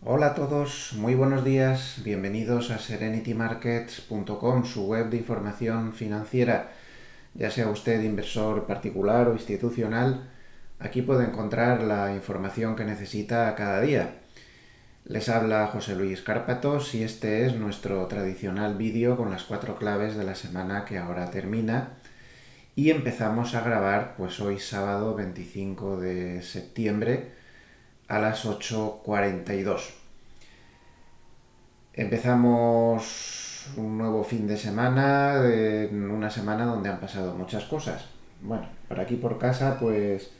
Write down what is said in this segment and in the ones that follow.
Hola a todos, muy buenos días, bienvenidos a serenitymarkets.com, su web de información financiera. Ya sea usted inversor particular o institucional, aquí puede encontrar la información que necesita cada día. Les habla José Luis Cárpatos y este es nuestro tradicional vídeo con las 4 claves de la semana que ahora termina. Y empezamos a grabar pues hoy sábado 25 de septiembre a las 8:42. Empezamos un nuevo fin de semana, en una semana donde han pasado muchas cosas. Bueno, por aquí por casa, pues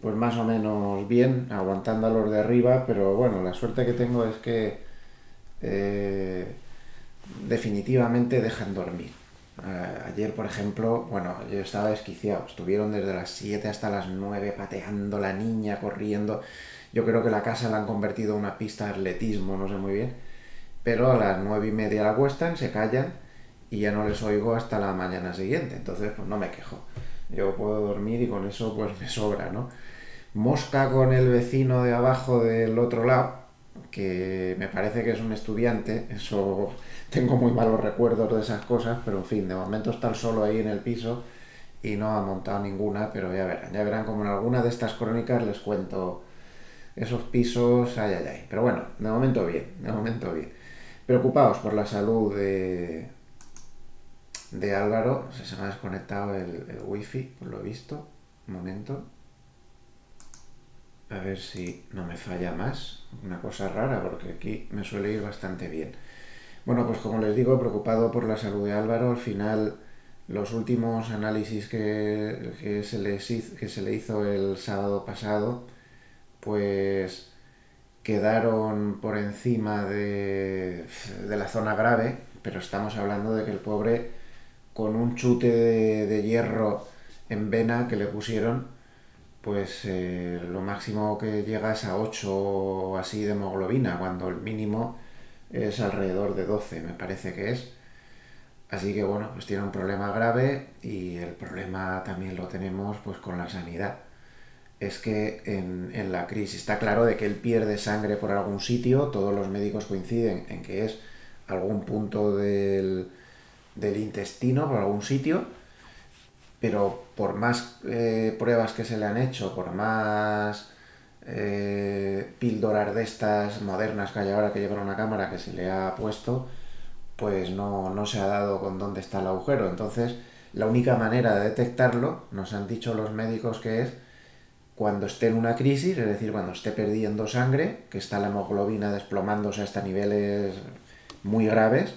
más o menos bien, aguantando a los de arriba, pero bueno, la suerte que tengo es que eh, definitivamente dejan dormir. Ayer, por ejemplo, bueno, yo estaba desquiciado. Estuvieron desde las 7 hasta las 9 pateando la niña, corriendo. Yo creo que la casa la han convertido en una pista de atletismo, no sé muy bien. Pero a las 9:30 la acuestan, se callan y ya no les oigo hasta la mañana siguiente. Entonces, pues no me quejo. Yo puedo dormir y con eso pues me sobra, ¿no? Mosca con el vecino de abajo del otro lado, que me parece que es un estudiante. Eso, tengo muy malos recuerdos de esas cosas, pero en fin, de momento está el solo ahí en el piso y no ha montado ninguna, pero ya verán como en alguna de estas crónicas les cuento esos pisos, ay, ay, ay. Pero bueno, de momento bien, de momento bien. Preocupados por la salud de Álvaro. Se me ha desconectado el wifi, por lo visto. Un momento. A ver si no me falla más. Una cosa rara, porque aquí me suele ir bastante bien. Bueno, pues como les digo, preocupado por la salud de Álvaro. Al final, los últimos análisis que se le hizo el sábado pasado, pues quedaron por encima de la zona grave, pero estamos hablando de que el pobre, con un chute de hierro en vena que le pusieron, pues lo máximo que llega es a 8 o así de hemoglobina, cuando el mínimo es alrededor de 12, me parece que es. Así que bueno, pues tiene un problema grave y el problema también lo tenemos pues con la sanidad. Es que en la crisis está claro de que él pierde sangre por algún sitio, todos los médicos coinciden en que es algún punto del intestino, por algún sitio, pero por más pruebas que se le han hecho, por más píldoras de estas modernas que hay ahora que llevan una cámara que se le ha puesto, pues no se ha dado con dónde está el agujero. Entonces, la única manera de detectarlo, nos han dicho los médicos, que es cuando esté en una crisis, es decir, cuando esté perdiendo sangre, que está la hemoglobina desplomándose hasta niveles muy graves,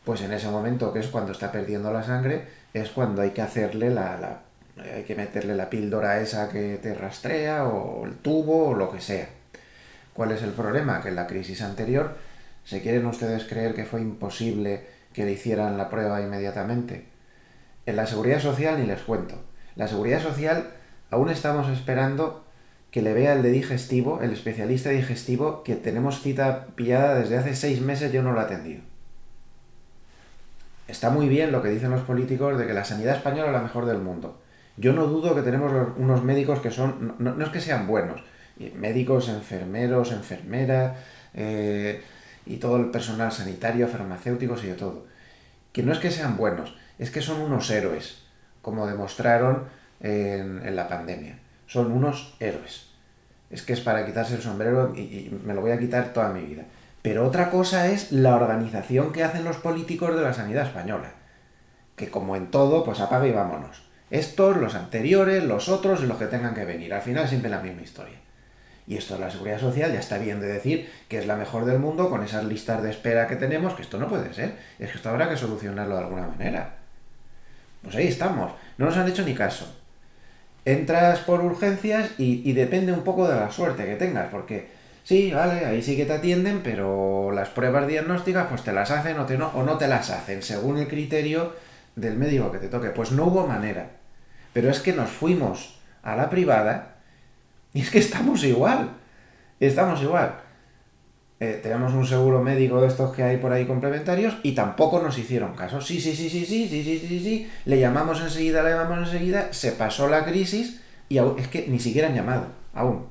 pues en ese momento, que es cuando está perdiendo la sangre, es cuando hay que hacerle hay que meterle la píldora esa que te rastrea, o el tubo, o lo que sea. ¿Cuál es el problema? Que en la crisis anterior, ¿se quieren ustedes creer que fue imposible que le hicieran la prueba inmediatamente? En la seguridad social ni les cuento. La seguridad social aún estamos esperando que le vea el de digestivo, el especialista digestivo, que tenemos cita pillada desde hace 6 meses. Yo no lo he atendido. Está muy bien lo que dicen los políticos de que la sanidad española es la mejor del mundo. Yo no dudo que tenemos unos médicos que son, no es que sean buenos, médicos, enfermeros, enfermeras, y todo el personal sanitario, farmacéuticos y de todo. Que no es que sean buenos, es que son unos héroes, como demostraron en la pandemia. Son unos héroes. Es que es para quitarse el sombrero y me lo voy a quitar toda mi vida. Pero otra cosa es la organización que hacen los políticos de la sanidad española. Que como en todo, pues apaga y vámonos. Estos, los anteriores, los otros y los que tengan que venir. Al final siempre la misma historia. Y esto de la seguridad social ya está bien de decir que es la mejor del mundo con esas listas de espera que tenemos, que esto no puede ser. Es que esto habrá que solucionarlo de alguna manera. Pues ahí estamos. No nos han hecho ni caso. Entras por urgencias y depende un poco de la suerte que tengas, porque sí, vale, ahí sí que te atienden, pero las pruebas diagnósticas pues te las hacen o no te las hacen, según el criterio del médico que te toque. Pues no hubo manera. Pero es que nos fuimos a la privada y es que estamos igual. Estamos igual. Tenemos un seguro médico de estos que hay por ahí complementarios y tampoco nos hicieron caso. Sí, sí, sí, sí, sí, sí, sí, sí, sí. Le llamamos enseguida, se pasó la crisis y es que ni siquiera han llamado, aún.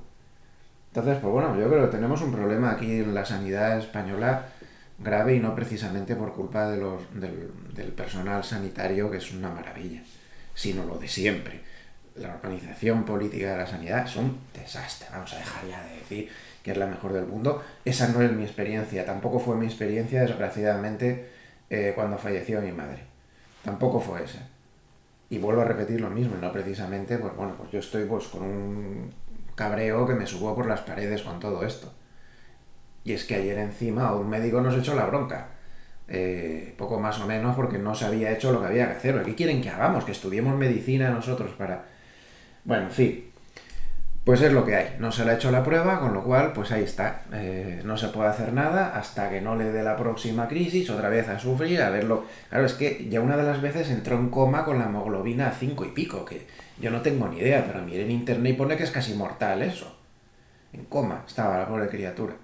Entonces, pues bueno, yo creo que tenemos un problema aquí en la sanidad española grave y no precisamente por culpa del personal sanitario, que es una maravilla, sino lo de siempre. La organización política de la sanidad es un desastre. Vamos a dejar ya de decir que es la mejor del mundo. Esa no es mi experiencia. Tampoco fue mi experiencia, desgraciadamente, cuando falleció mi madre. Tampoco fue esa. Y vuelvo a repetir lo mismo, no precisamente, pues bueno, pues yo estoy pues con un cabreo que me subo por las paredes con todo esto. Y es que ayer encima un médico nos echó la bronca. Poco más o menos porque no se había hecho lo que había que hacer. ¿Qué quieren que hagamos? Que estudiemos medicina nosotros para... Bueno, en fin, pues es lo que hay. No se le ha hecho la prueba, con lo cual, pues ahí está. No se puede hacer nada hasta que no le dé la próxima crisis, otra vez a sufrir, a verlo. Claro, es que ya una de las veces entró en coma con la hemoglobina a 5 y pico, que yo no tengo ni idea, pero miré en internet y pone que es casi mortal eso. En coma estaba la pobre criatura.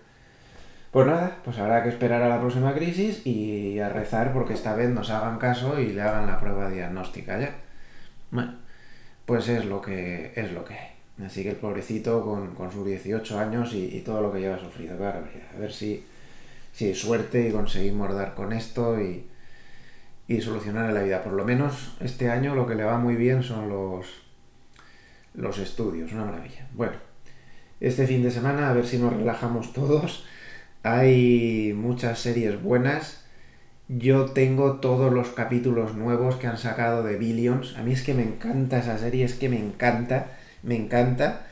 Pues nada, pues habrá que esperar a la próxima crisis y a rezar porque esta vez nos hagan caso y le hagan la prueba diagnóstica ya. Bueno, pues es lo que hay. Así que el pobrecito con sus 18 años y todo lo que lleva sufrido, claro, a ver si hay suerte y conseguimos dar con esto y solucionar la vida. Por lo menos este año lo que le va muy bien son los estudios, una maravilla. Bueno, este fin de semana a ver si nos relajamos todos. Hay muchas series buenas. Yo tengo todos los capítulos nuevos que han sacado de Billions. A mí es que me encanta esa serie, es que me encanta, me encanta.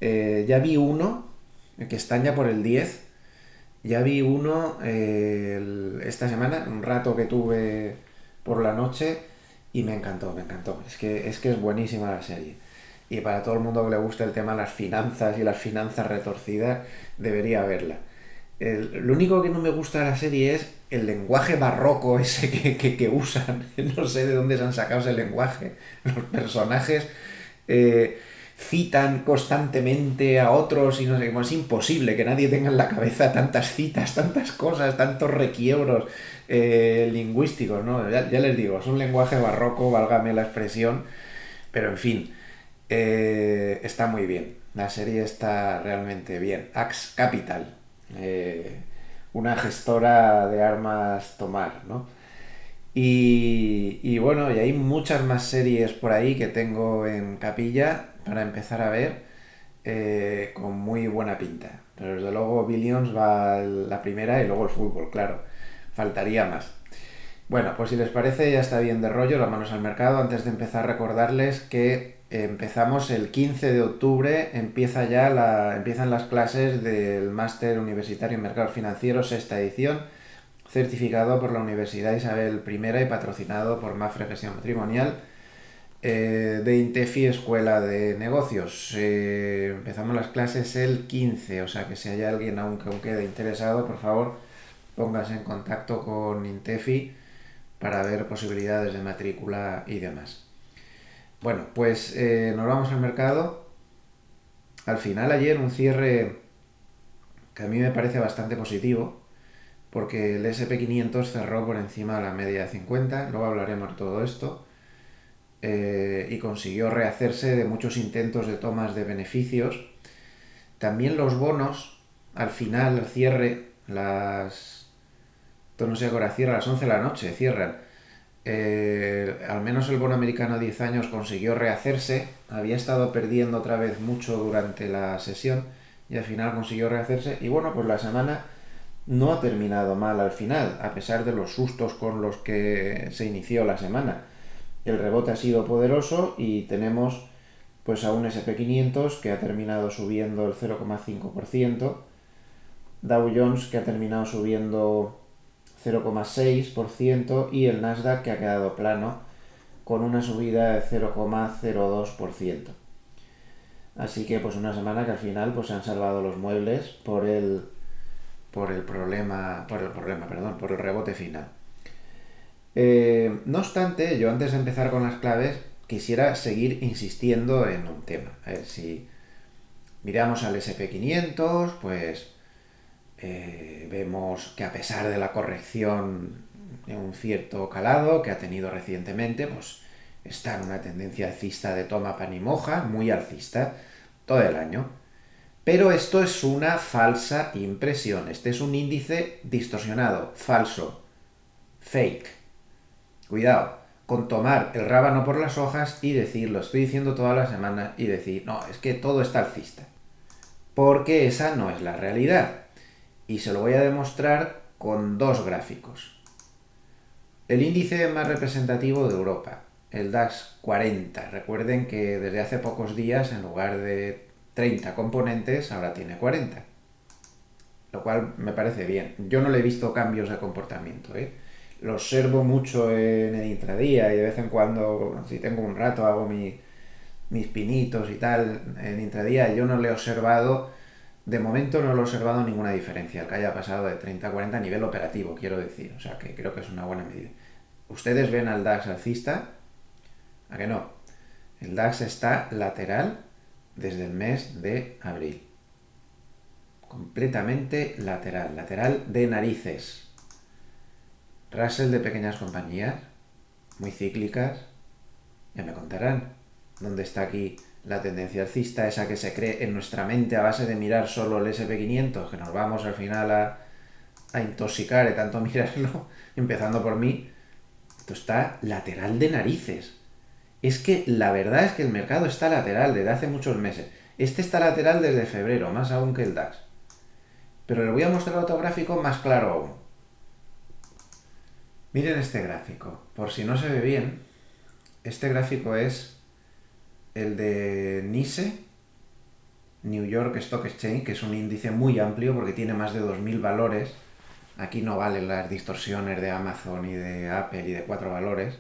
Ya vi uno, que están ya por el 10. Ya vi uno esta semana, un rato que tuve por la noche y me encantó, me encantó. Es que es buenísima la serie. Y para todo el mundo que le guste el tema de las finanzas y las finanzas retorcidas, debería verla. Lo único que no me gusta de la serie es el lenguaje barroco ese que usan. No sé de dónde se han sacado ese lenguaje. Los personajes eh, citan constantemente a otros y no sé qué. Bueno, es imposible que nadie tenga en la cabeza tantas citas, tantas cosas, tantos requiebros lingüísticos, ¿no? Ya les digo, es un lenguaje barroco, válgame la expresión, pero en fin, está muy bien. La serie está realmente bien. Axe Capital, eh, una gestora de armas tomar, ¿no? Y bueno, y hay muchas más series por ahí que tengo en capilla para empezar a ver con muy buena pinta. Pero desde luego Billions va la primera y luego el fútbol, claro. Faltaría más. Bueno, pues si les parece, ya está bien de rollo, las manos al mercado. Antes de empezar, recordarles que empezamos el 15 de octubre, empiezan las clases del Máster Universitario en Mercados Financieros, sexta edición, certificado por la Universidad Isabel I y patrocinado por Mafre Gestión Patrimonial, de Intefi Escuela de Negocios. Empezamos las clases el 15, o sea que si hay alguien aún que aún quede interesado, por favor, póngase en contacto con Intefi para ver posibilidades de matrícula y demás. Bueno, pues nos vamos al mercado. Al final ayer un cierre que a mí me parece bastante positivo, porque el SP500 cerró por encima de la media de 50, luego hablaremos de todo esto, y consiguió rehacerse de muchos intentos de tomas de beneficios. También los bonos, al final, al cierre, no sé qué hora cierra, a las 11 de la noche cierran. Al menos el bono americano a 10 años consiguió rehacerse, había estado perdiendo otra vez mucho durante la sesión y al final consiguió rehacerse y bueno, pues la semana no ha terminado mal al final, a pesar de los sustos con los que se inició la semana. El rebote ha sido poderoso y tenemos pues a un SP500 que ha terminado subiendo el 0,5%, Dow Jones que ha terminado subiendo 0,6% y el Nasdaq que ha quedado plano con una subida de 0,02%. Así que pues una semana que al final pues se han salvado los muebles por el rebote final. No obstante, yo antes de empezar con las claves quisiera seguir insistiendo en un tema. A ver si miramos al SP500, pues vemos que a pesar de la corrección de un cierto calado que ha tenido recientemente, pues está en una tendencia alcista de toma pan y moja, muy alcista, todo el año. Pero esto es una falsa impresión. Este es un índice distorsionado, falso, fake. Cuidado con tomar el rábano por las hojas y decir, lo estoy diciendo toda la semana, y decir, no, es que todo está alcista. Porque esa no es la realidad. Y se lo voy a demostrar con dos gráficos. El índice más representativo de Europa, el DAX 40. Recuerden que desde hace pocos días, en lugar de 30 componentes, ahora tiene 40. Lo cual me parece bien. Yo no le he visto cambios de comportamiento, ¿eh? Lo observo mucho en el intradía y de vez en cuando, si tengo un rato, hago mis pinitos y tal en intradía. Yo no le he observado, de momento no le he observado ninguna diferencia, el que haya pasado de 30 a 40 a nivel operativo, quiero decir. O sea que creo que es una buena medida. ¿Ustedes ven al DAX alcista? ¿A que no? El DAX está lateral desde el mes de abril. Completamente lateral, lateral de narices. Russell de pequeñas compañías, muy cíclicas, ya me contarán dónde está aquí la tendencia alcista, esa que se cree en nuestra mente a base de mirar solo el SP500, que nos vamos al final a intoxicar de tanto mirarlo, empezando por mí. Esto está lateral de narices. Es que la verdad es que el mercado está lateral desde hace muchos meses. Este está lateral desde febrero, más aún que el DAX. Pero les voy a mostrar otro gráfico más claro aún. Miren este gráfico. Por si no se ve bien, este gráfico es el de NYSE, New York Stock Exchange, que es un índice muy amplio porque tiene más de 2000 valores. Aquí no valen las distorsiones de Amazon y de Apple y de 4 valores.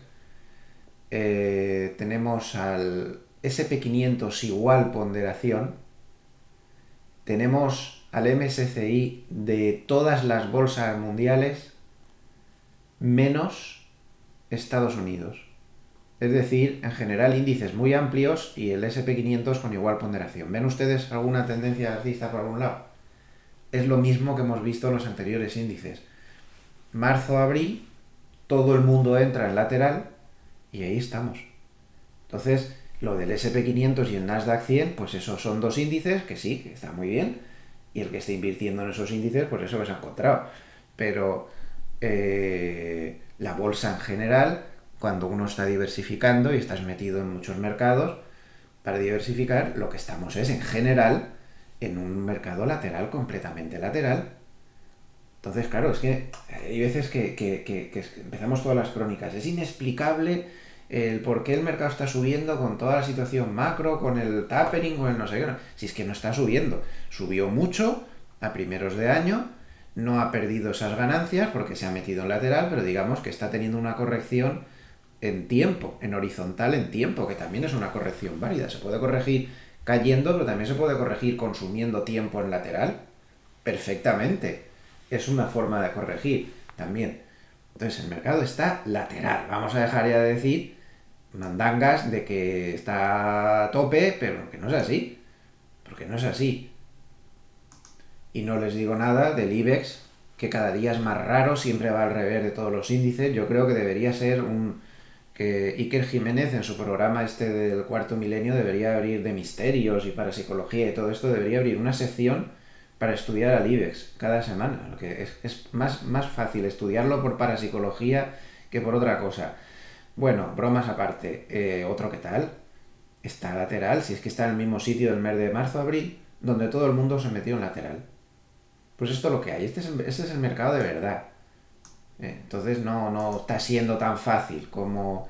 Tenemos al SP500 igual ponderación. Tenemos al MSCI de todas las bolsas mundiales menos Estados Unidos. Es decir, en general índices muy amplios y el SP500 con igual ponderación. ¿Ven ustedes alguna tendencia alcista por algún lado? Es lo mismo que hemos visto en los anteriores índices. Marzo-abril, todo el mundo entra en lateral y ahí estamos. Entonces, lo del SP500 y el Nasdaq 100, pues esos son dos índices que sí, que está muy bien. Y el que esté invirtiendo en esos índices, pues eso que se ha encontrado. Pero la bolsa en general, cuando uno está diversificando y estás metido en muchos mercados, para diversificar lo que estamos es en general en un mercado lateral, completamente lateral. Entonces, claro, es que hay veces que empezamos todas las crónicas. Es inexplicable el por qué el mercado está subiendo con toda la situación macro, con el tapering, con el no sé qué. Si es que no está subiendo. Subió mucho a primeros de año, no ha perdido esas ganancias porque se ha metido en lateral, pero digamos que está teniendo una corrección en tiempo, en horizontal en tiempo, que también es una corrección válida. Se puede corregir cayendo, pero también se puede corregir consumiendo tiempo en lateral. Perfectamente. Es una forma de corregir también. Entonces el mercado está lateral. Vamos a dejar ya de decir mandangas de que está a tope, pero que no es así. Porque no es así. Y no les digo nada del IBEX, que cada día es más raro, siempre va al revés de todos los índices. Yo creo que debería ser que Iker Jiménez en su programa este del cuarto milenio debería abrir de misterios y parapsicología y todo esto, debería abrir una sección para estudiar al IBEX cada semana. Lo que es más fácil estudiarlo por parapsicología que por otra cosa. Bueno, bromas aparte, otro que tal, está lateral, si es que está en el mismo sitio del mes de marzo-abril, donde todo el mundo se metió en lateral. Pues esto es lo que hay, este es el mercado de verdad. Entonces no está siendo tan fácil como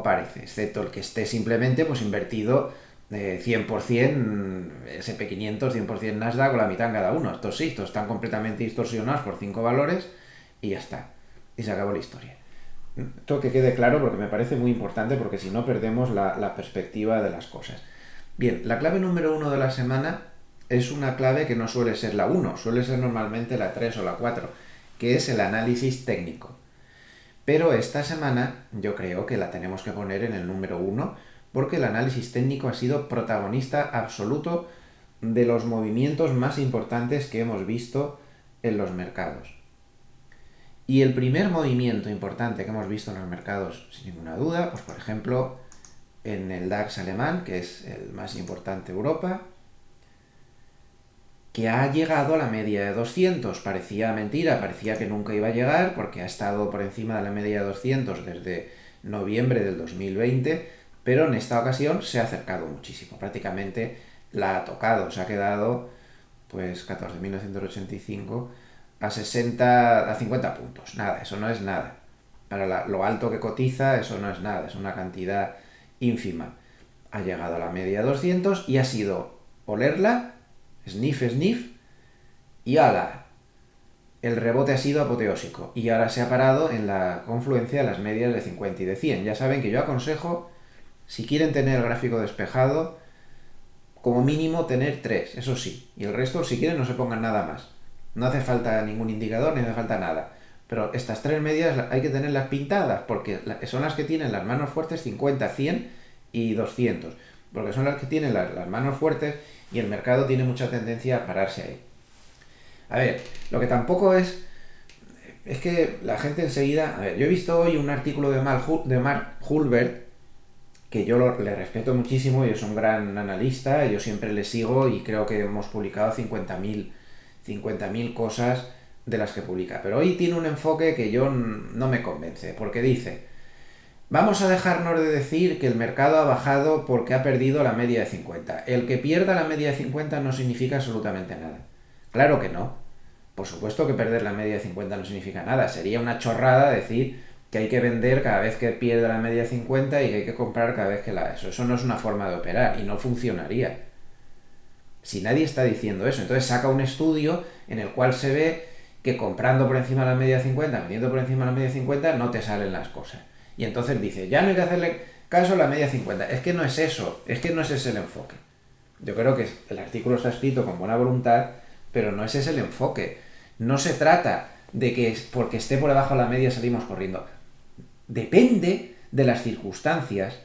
parece, excepto el que esté simplemente pues invertido 100% SP500, 100% Nasdaq o la mitad en cada uno. Estos sí, estos están completamente distorsionados por 5 valores y ya está. Y se acabó la historia. Esto que quede claro porque me parece muy importante porque si no perdemos la perspectiva de las cosas. Bien, la clave número 1 de la semana es una clave que no suele ser la 1, suele ser normalmente la 3 o la 4, que es el análisis técnico. Pero esta semana yo creo que la tenemos que poner en el número 1 porque el análisis técnico ha sido protagonista absoluto de los movimientos más importantes que hemos visto en los mercados. Y el primer movimiento importante que hemos visto en los mercados, sin ninguna duda, pues por ejemplo en el DAX alemán, que es el más importante de Europa, que ha llegado a la media de 200. Parecía mentira, parecía que nunca iba a llegar porque ha estado por encima de la media de 200 desde noviembre del 2020, pero en esta ocasión se ha acercado muchísimo, prácticamente la ha tocado, se ha quedado pues 14.985 a 60, a 50 puntos. Nada, eso no es nada. Para lo alto que cotiza, eso no es nada, es una cantidad ínfima. Ha llegado a la media de 200 y ha sido olerla, sniff, sniff, y ala, el rebote ha sido apoteósico y ahora se ha parado en la confluencia de las medias de 50 y de 100. Ya saben que yo aconsejo, si quieren tener el gráfico despejado, como mínimo tener 3, eso sí, y el resto si quieren no se pongan nada más. No hace falta ningún indicador ni hace falta nada. Pero estas 3 medias hay que tenerlas pintadas porque son las que tienen las manos fuertes 50, 100 y 200. Porque son las que tienen las manos fuertes y el mercado tiene mucha tendencia a pararse ahí. A ver, lo que tampoco es que la gente enseguida... A ver, yo he visto hoy un artículo de Mark Hulbert, que yo le respeto muchísimo y es un gran analista, yo siempre le sigo y creo que hemos publicado 50.000 cosas de las que publica. Pero hoy tiene un enfoque que yo no me convence, porque dice, vamos a dejarnos de decir que el mercado ha bajado porque ha perdido la media de 50. El que pierda la media de 50 no significa absolutamente nada. Claro que no. Por supuesto que perder la media de 50 no significa nada. Sería una chorrada decir que hay que vender cada vez que pierde la media de 50 y que hay que comprar cada vez que la... Eso no es una forma de operar y no funcionaría. Si nadie está diciendo eso, entonces saca un estudio en el cual se ve que comprando por encima de la media de 50, vendiendo por encima de la media de 50, no te salen las cosas. Y entonces dice, ya no hay que hacerle caso a la media de 50. Es que no es eso, es que no es ese el enfoque. Yo creo que el artículo está escrito con buena voluntad, pero no ese es el enfoque. No se trata de que porque esté por debajo de la media salimos corriendo. Depende de las circunstancias.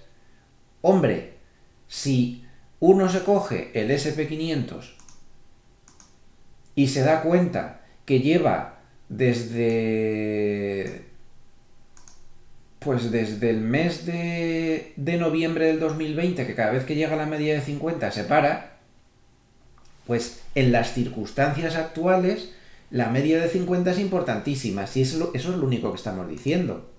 Hombre, si uno se coge el SP500 y se da cuenta que lleva desde el mes de noviembre del 2020, que cada vez que llega a la media de 50 se para, pues en las circunstancias actuales la media de 50 es importantísima. Si eso es lo único que estamos diciendo.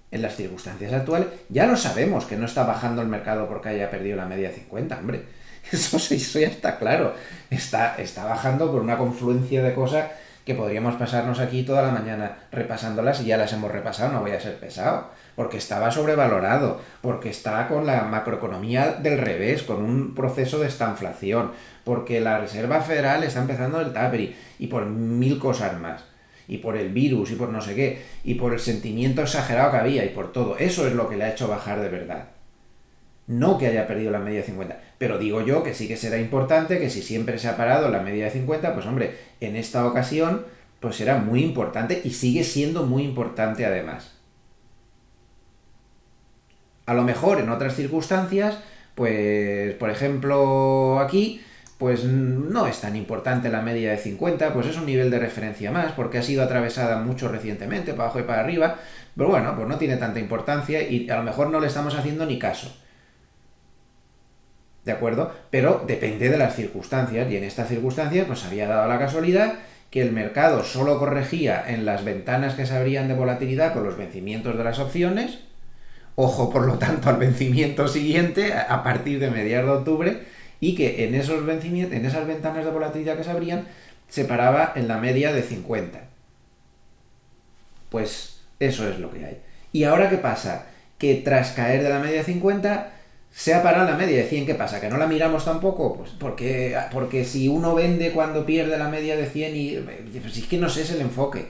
En las circunstancias actuales ya lo sabemos que no está bajando el mercado porque haya perdido la media de 50, hombre. Eso ya está claro. Está bajando por una confluencia de cosas que podríamos pasarnos aquí toda la mañana repasándolas y ya las hemos repasado, no voy a ser pesado. Porque estaba sobrevalorado, porque está con la macroeconomía del revés, con un proceso de estanflación, porque la Reserva Federal está empezando el tapering y por 1000 cosas más. Y por el virus, y por no sé qué, y por el sentimiento exagerado que había, y por todo. Eso es lo que le ha hecho bajar de verdad. No que haya perdido la media de 50. Pero digo yo que sí que será importante que si siempre se ha parado la media de 50, pues hombre, en esta ocasión, pues será muy importante y sigue siendo muy importante además. A lo mejor en otras circunstancias, pues por ejemplo aquí, pues no es tan importante la media de 50, pues es un nivel de referencia más, porque ha sido atravesada mucho recientemente, para abajo y para arriba, pero bueno, pues no tiene tanta importancia y a lo mejor no le estamos haciendo ni caso. ¿De acuerdo? Pero depende de las circunstancias, y en estas circunstancias pues había dado la casualidad que el mercado solo corregía en las ventanas que se abrían de volatilidad con los vencimientos de las opciones. Ojo, por lo tanto, al vencimiento siguiente, a partir de mediados de octubre, y que en esos vencimientos, en esas ventanas de volatilidad que se abrían, se paraba en la media de 50. Pues eso es lo que hay. ¿Y ahora qué pasa? Que tras caer de la media de 50, se ha parado en la media de 100. ¿Qué pasa? ¿Que no la miramos tampoco? Pues porque si uno vende cuando pierde la media de 100 y... Pues es que no sé, es el enfoque.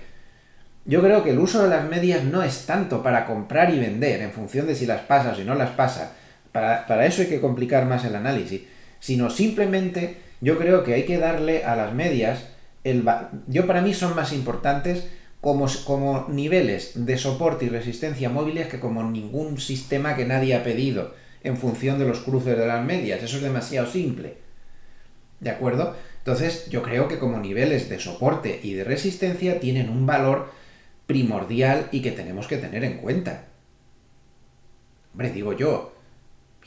Yo creo que el uso de las medias no es tanto para comprar y vender en función de si las pasa o si no las pasa. Para eso hay que complicar más el análisis. Sino simplemente yo creo que hay que darle a las medias... Yo para mí son más importantes como niveles de soporte y resistencia móviles que como ningún sistema que nadie ha pedido en función de los cruces de las medias. Eso es demasiado simple. ¿De acuerdo? Entonces yo creo que como niveles de soporte y de resistencia tienen un valor primordial y que tenemos que tener en cuenta. Hombre, digo yo,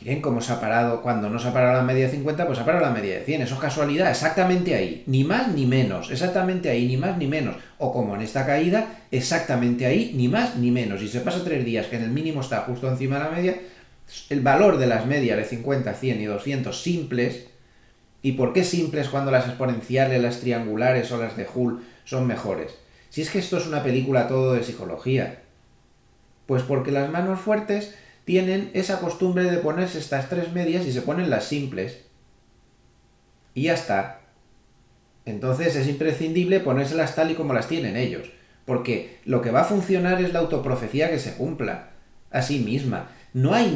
Miren cómo se ha parado, cuando no se ha parado la media de 50, pues se ha parado la media de 100. Eso es casualidad, exactamente ahí, ni más ni menos, exactamente ahí, ni más ni menos. O como en esta caída, exactamente ahí, ni más ni menos. Y se pasa 3 días que en el mínimo está justo encima de la media, el valor de las medias de 50, 100 y 200 simples. ¿Y por qué simples cuando las exponenciales, las triangulares o las de Hull son mejores? Si es que esto es una película todo de psicología. Pues porque las manos fuertes tienen esa costumbre de ponerse estas 3 medias y se ponen las simples. Y ya está. Entonces es imprescindible ponérselas tal y como las tienen ellos. Porque lo que va a funcionar es la autoprofecía que se cumpla a sí misma. No hay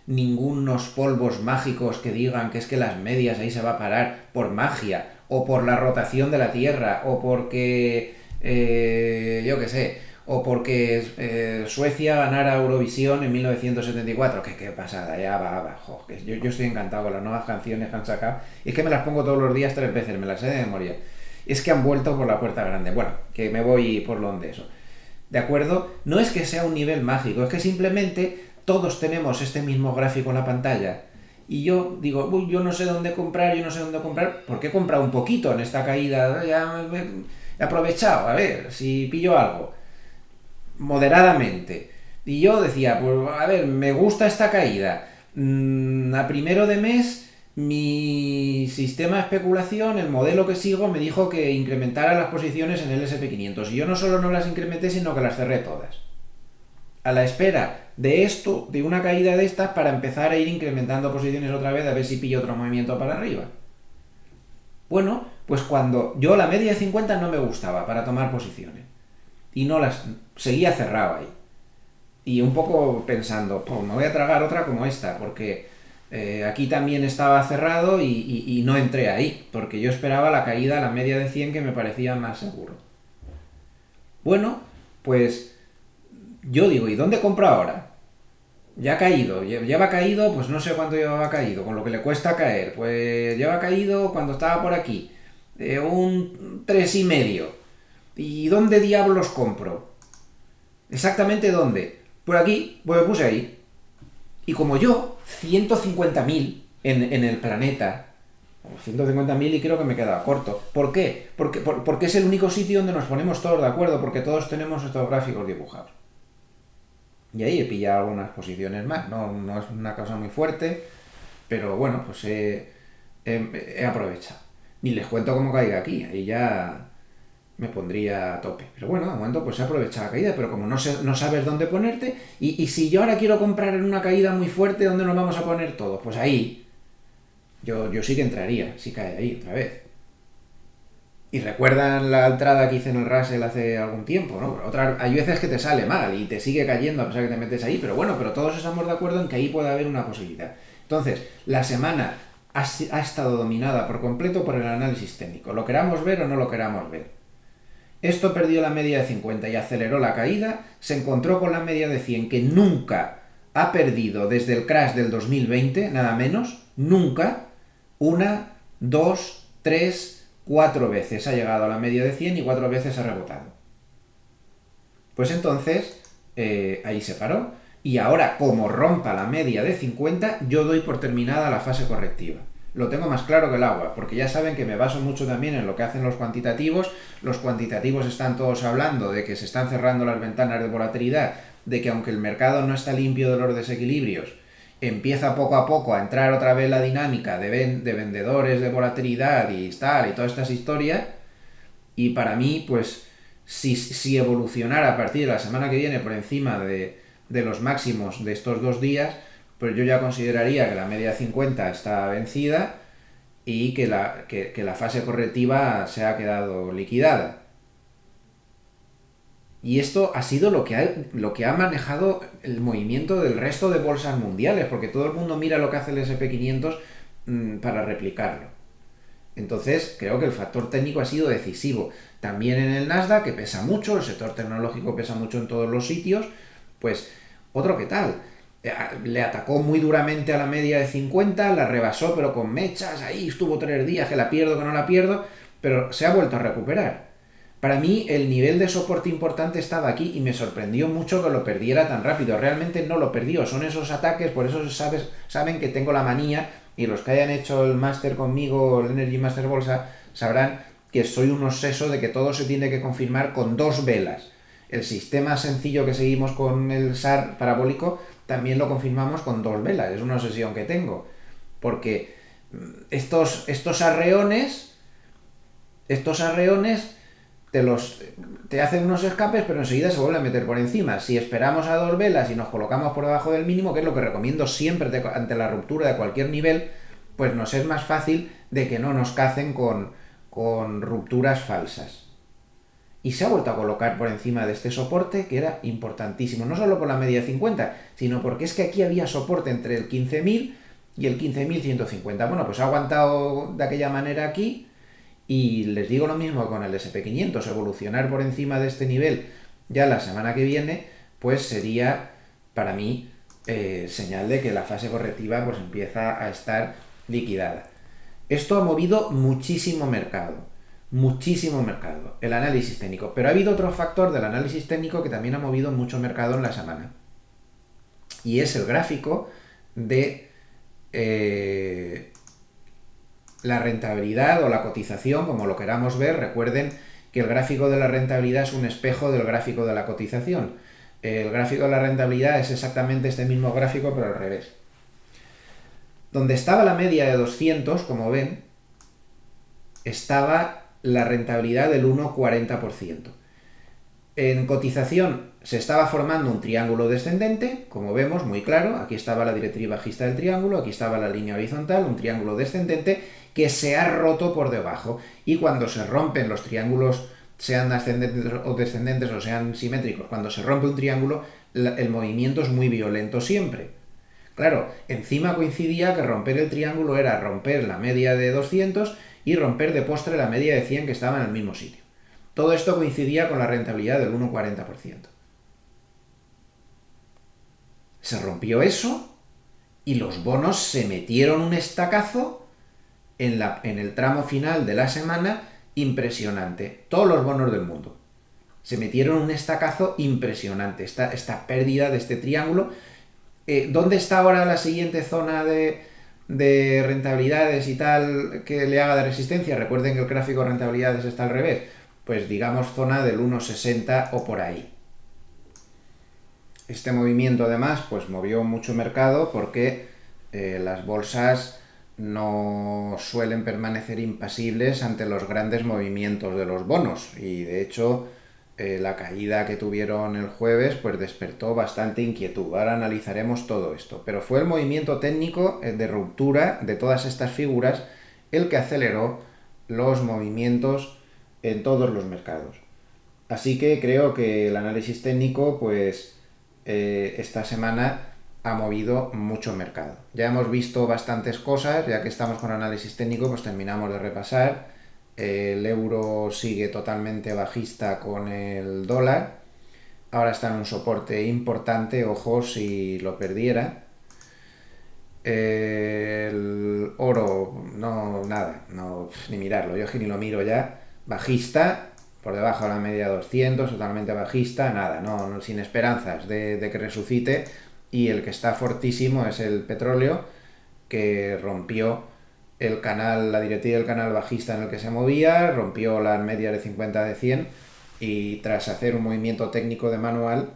ningunos polvos mágicos que digan que es que las medias ahí se va a parar por magia, o por la rotación de la Tierra, o porque, yo qué sé, o porque Suecia ganara Eurovisión en 1974. Qué pasada, ya va, jo, que yo estoy encantado con las nuevas canciones que han sacado. Y es que me las pongo todos los días 3 veces, me las sé de memoria. Es que han vuelto por la puerta grande. Bueno, que me voy por donde eso. ¿De acuerdo? No es que sea un nivel mágico, es que simplemente todos tenemos este mismo gráfico en la pantalla. Y yo digo, uy, yo no sé dónde comprar, yo no sé dónde comprar, porque he comprado un poquito en esta caída, ya he aprovechado, a ver si pillo algo moderadamente. Y yo decía, pues a ver, me gusta esta caída. A primero de mes, mi sistema de especulación, el modelo que sigo, me dijo que incrementara las posiciones en el SP500. Y yo no solo no las incrementé, sino que las cerré todas. A la espera de esto, de una caída de estas, para empezar a ir incrementando posiciones otra vez, a ver si pillo otro movimiento para arriba. Bueno, pues cuando yo la media de 50 no me gustaba para tomar posiciones. Y no las seguía cerrado ahí. Y un poco pensando, pues me voy a tragar otra como esta, porque aquí también estaba cerrado y no entré ahí, porque yo esperaba la caída a la media de 100 que me parecía más seguro. Bueno, pues yo digo, ¿y dónde compro ahora? Ya ha caído, lleva caído, pues no sé cuánto llevaba caído, con lo que le cuesta caer, pues lleva caído cuando estaba por aquí, un 3,5. ¿Y dónde diablos compro? ¿Exactamente dónde? Por aquí, pues me puse ahí. Y como yo, 150.000 en el planeta. 150.000 y creo que me he quedado corto. ¿Por qué? Porque es el único sitio donde nos ponemos todos de acuerdo, porque todos tenemos estos gráficos dibujados. Y ahí he pillado algunas posiciones más. No es una cosa muy fuerte, pero bueno, pues he aprovechado. Ni les cuento cómo caiga aquí, ahí ya me pondría a tope. Pero bueno, de momento pues he aprovechado la caída, pero como no sabes dónde ponerte, y si yo ahora quiero comprar en una caída muy fuerte, ¿dónde nos vamos a poner todos? Pues ahí. Yo sí que entraría, si cae ahí otra vez. Y recuerdan la entrada que hice en el Russell hace algún tiempo, ¿no? Hay veces que te sale mal y te sigue cayendo a pesar que te metes ahí, pero bueno, pero todos estamos de acuerdo en que ahí puede haber una posibilidad. Entonces, la semana ha estado dominada por completo por el análisis técnico. Lo queramos ver o no lo queramos ver. Esto perdió la media de 50 y aceleró la caída, se encontró con la media de 100 que nunca ha perdido desde el crash del 2020, nada menos, nunca, una, dos, tres, 4 veces ha llegado a la media de 100 y 4 veces ha rebotado. Pues entonces, ahí se paró. Y ahora, como rompa la media de 50, yo doy por terminada la fase correctiva. Lo tengo más claro que el agua, porque ya saben que me baso mucho también en lo que hacen los cuantitativos. Los cuantitativos están todos hablando de que se están cerrando las ventanas de volatilidad, de que aunque el mercado no está limpio de los desequilibrios, empieza poco a poco a entrar otra vez la dinámica de vendedores de volatilidad y tal, y todas estas historias. Y para mí, pues, si evolucionara a partir de la semana que viene por encima de los máximos de estos 2 días, pues yo ya consideraría que la media 50 está vencida y que la fase correctiva se ha quedado liquidada. Y esto ha sido lo que ha manejado el movimiento del resto de bolsas mundiales, porque todo el mundo mira lo que hace el SP500 para replicarlo. Entonces, creo que el factor técnico ha sido decisivo. También en el Nasdaq, que pesa mucho, el sector tecnológico pesa mucho en todos los sitios, pues otro que tal. Le atacó muy duramente a la media de 50, la rebasó, pero con mechas, ahí estuvo 3 días, que la pierdo, que no la pierdo, pero se ha vuelto a recuperar. Para mí el nivel de soporte importante estaba aquí y me sorprendió mucho que lo perdiera tan rápido. Realmente no lo perdió, son esos ataques, por eso saben que tengo la manía, y los que hayan hecho el máster conmigo, el Energy Master Bolsa, sabrán que soy un obseso de que todo se tiene que confirmar con dos velas. El sistema sencillo que seguimos con el SAR parabólico también lo confirmamos con dos velas, es una obsesión que tengo. Porque estos arreones, estos arreones te hacen unos escapes, pero enseguida se vuelven a meter por encima. Si esperamos a dos velas y nos colocamos por debajo del mínimo, que es lo que recomiendo siempre ante la ruptura de cualquier nivel, pues nos es más fácil de que no nos cacen con rupturas falsas. Y se ha vuelto a colocar por encima de este soporte, que era importantísimo, no solo por la media de 50, sino porque es que aquí había soporte entre el 15.000 y el 15.150. Bueno, pues ha aguantado de aquella manera aquí, y les digo lo mismo con el SP500, evolucionar por encima de este nivel ya la semana que viene, pues sería para mí señal de que la fase correctiva pues empieza a estar liquidada. Esto ha movido muchísimo mercado, el análisis técnico. Pero ha habido otro factor del análisis técnico que también ha movido mucho mercado en la semana. Y es el gráfico de la rentabilidad o la cotización, como lo queramos ver. Recuerden que el gráfico de la rentabilidad es un espejo del gráfico de la cotización. El gráfico de la rentabilidad es exactamente este mismo gráfico, pero al revés. Donde estaba la media de 200, como ven, estaba la rentabilidad del 1,40%. En cotización se estaba formando un triángulo descendente, como vemos, muy claro. Aquí estaba la directriz bajista del triángulo, aquí estaba la línea horizontal, un triángulo descendente que se ha roto por debajo. Y cuando se rompen los triángulos, sean ascendentes o descendentes o sean simétricos, cuando se rompe un triángulo, el movimiento es muy violento siempre. Claro, encima coincidía que romper el triángulo era romper la media de 200 y romper de postre la media de 100 que estaba en el mismo sitio. Todo esto coincidía con la rentabilidad del 1,40%. Se rompió eso y los bonos se metieron un estacazo en el tramo final de la semana impresionante. Todos los bonos del mundo se metieron un estacazo impresionante. Esta pérdida de este triángulo. ¿Dónde está ahora la siguiente zona de rentabilidades y tal que le haga de resistencia? Recuerden que el gráfico de rentabilidades está al revés. Pues digamos zona del 1,60 o por ahí. Este movimiento además pues movió mucho mercado porque las bolsas no suelen permanecer impasibles ante los grandes movimientos de los bonos, y de hecho la caída que tuvieron el jueves pues despertó bastante inquietud. Ahora analizaremos todo esto, pero fue el movimiento técnico de ruptura de todas estas figuras el que aceleró los movimientos en todos los mercados. Así que creo que el análisis técnico pues esta semana ha movido mucho mercado. Ya hemos visto bastantes cosas, ya que estamos con análisis técnico pues terminamos de repasar. El euro sigue totalmente bajista con el dólar. Ahora está en un soporte importante, ojo si lo perdiera. El oro, no, nada, no, ni mirarlo, yo ni lo miro ya. Bajista, por debajo de la media de 200, totalmente bajista, nada, no, sin esperanzas de que resucite. Y el que está fortísimo es el petróleo, que rompió el canal, la directiva del canal bajista en el que se movía, rompió las medias de 50 de 100 y tras hacer un movimiento técnico de manual,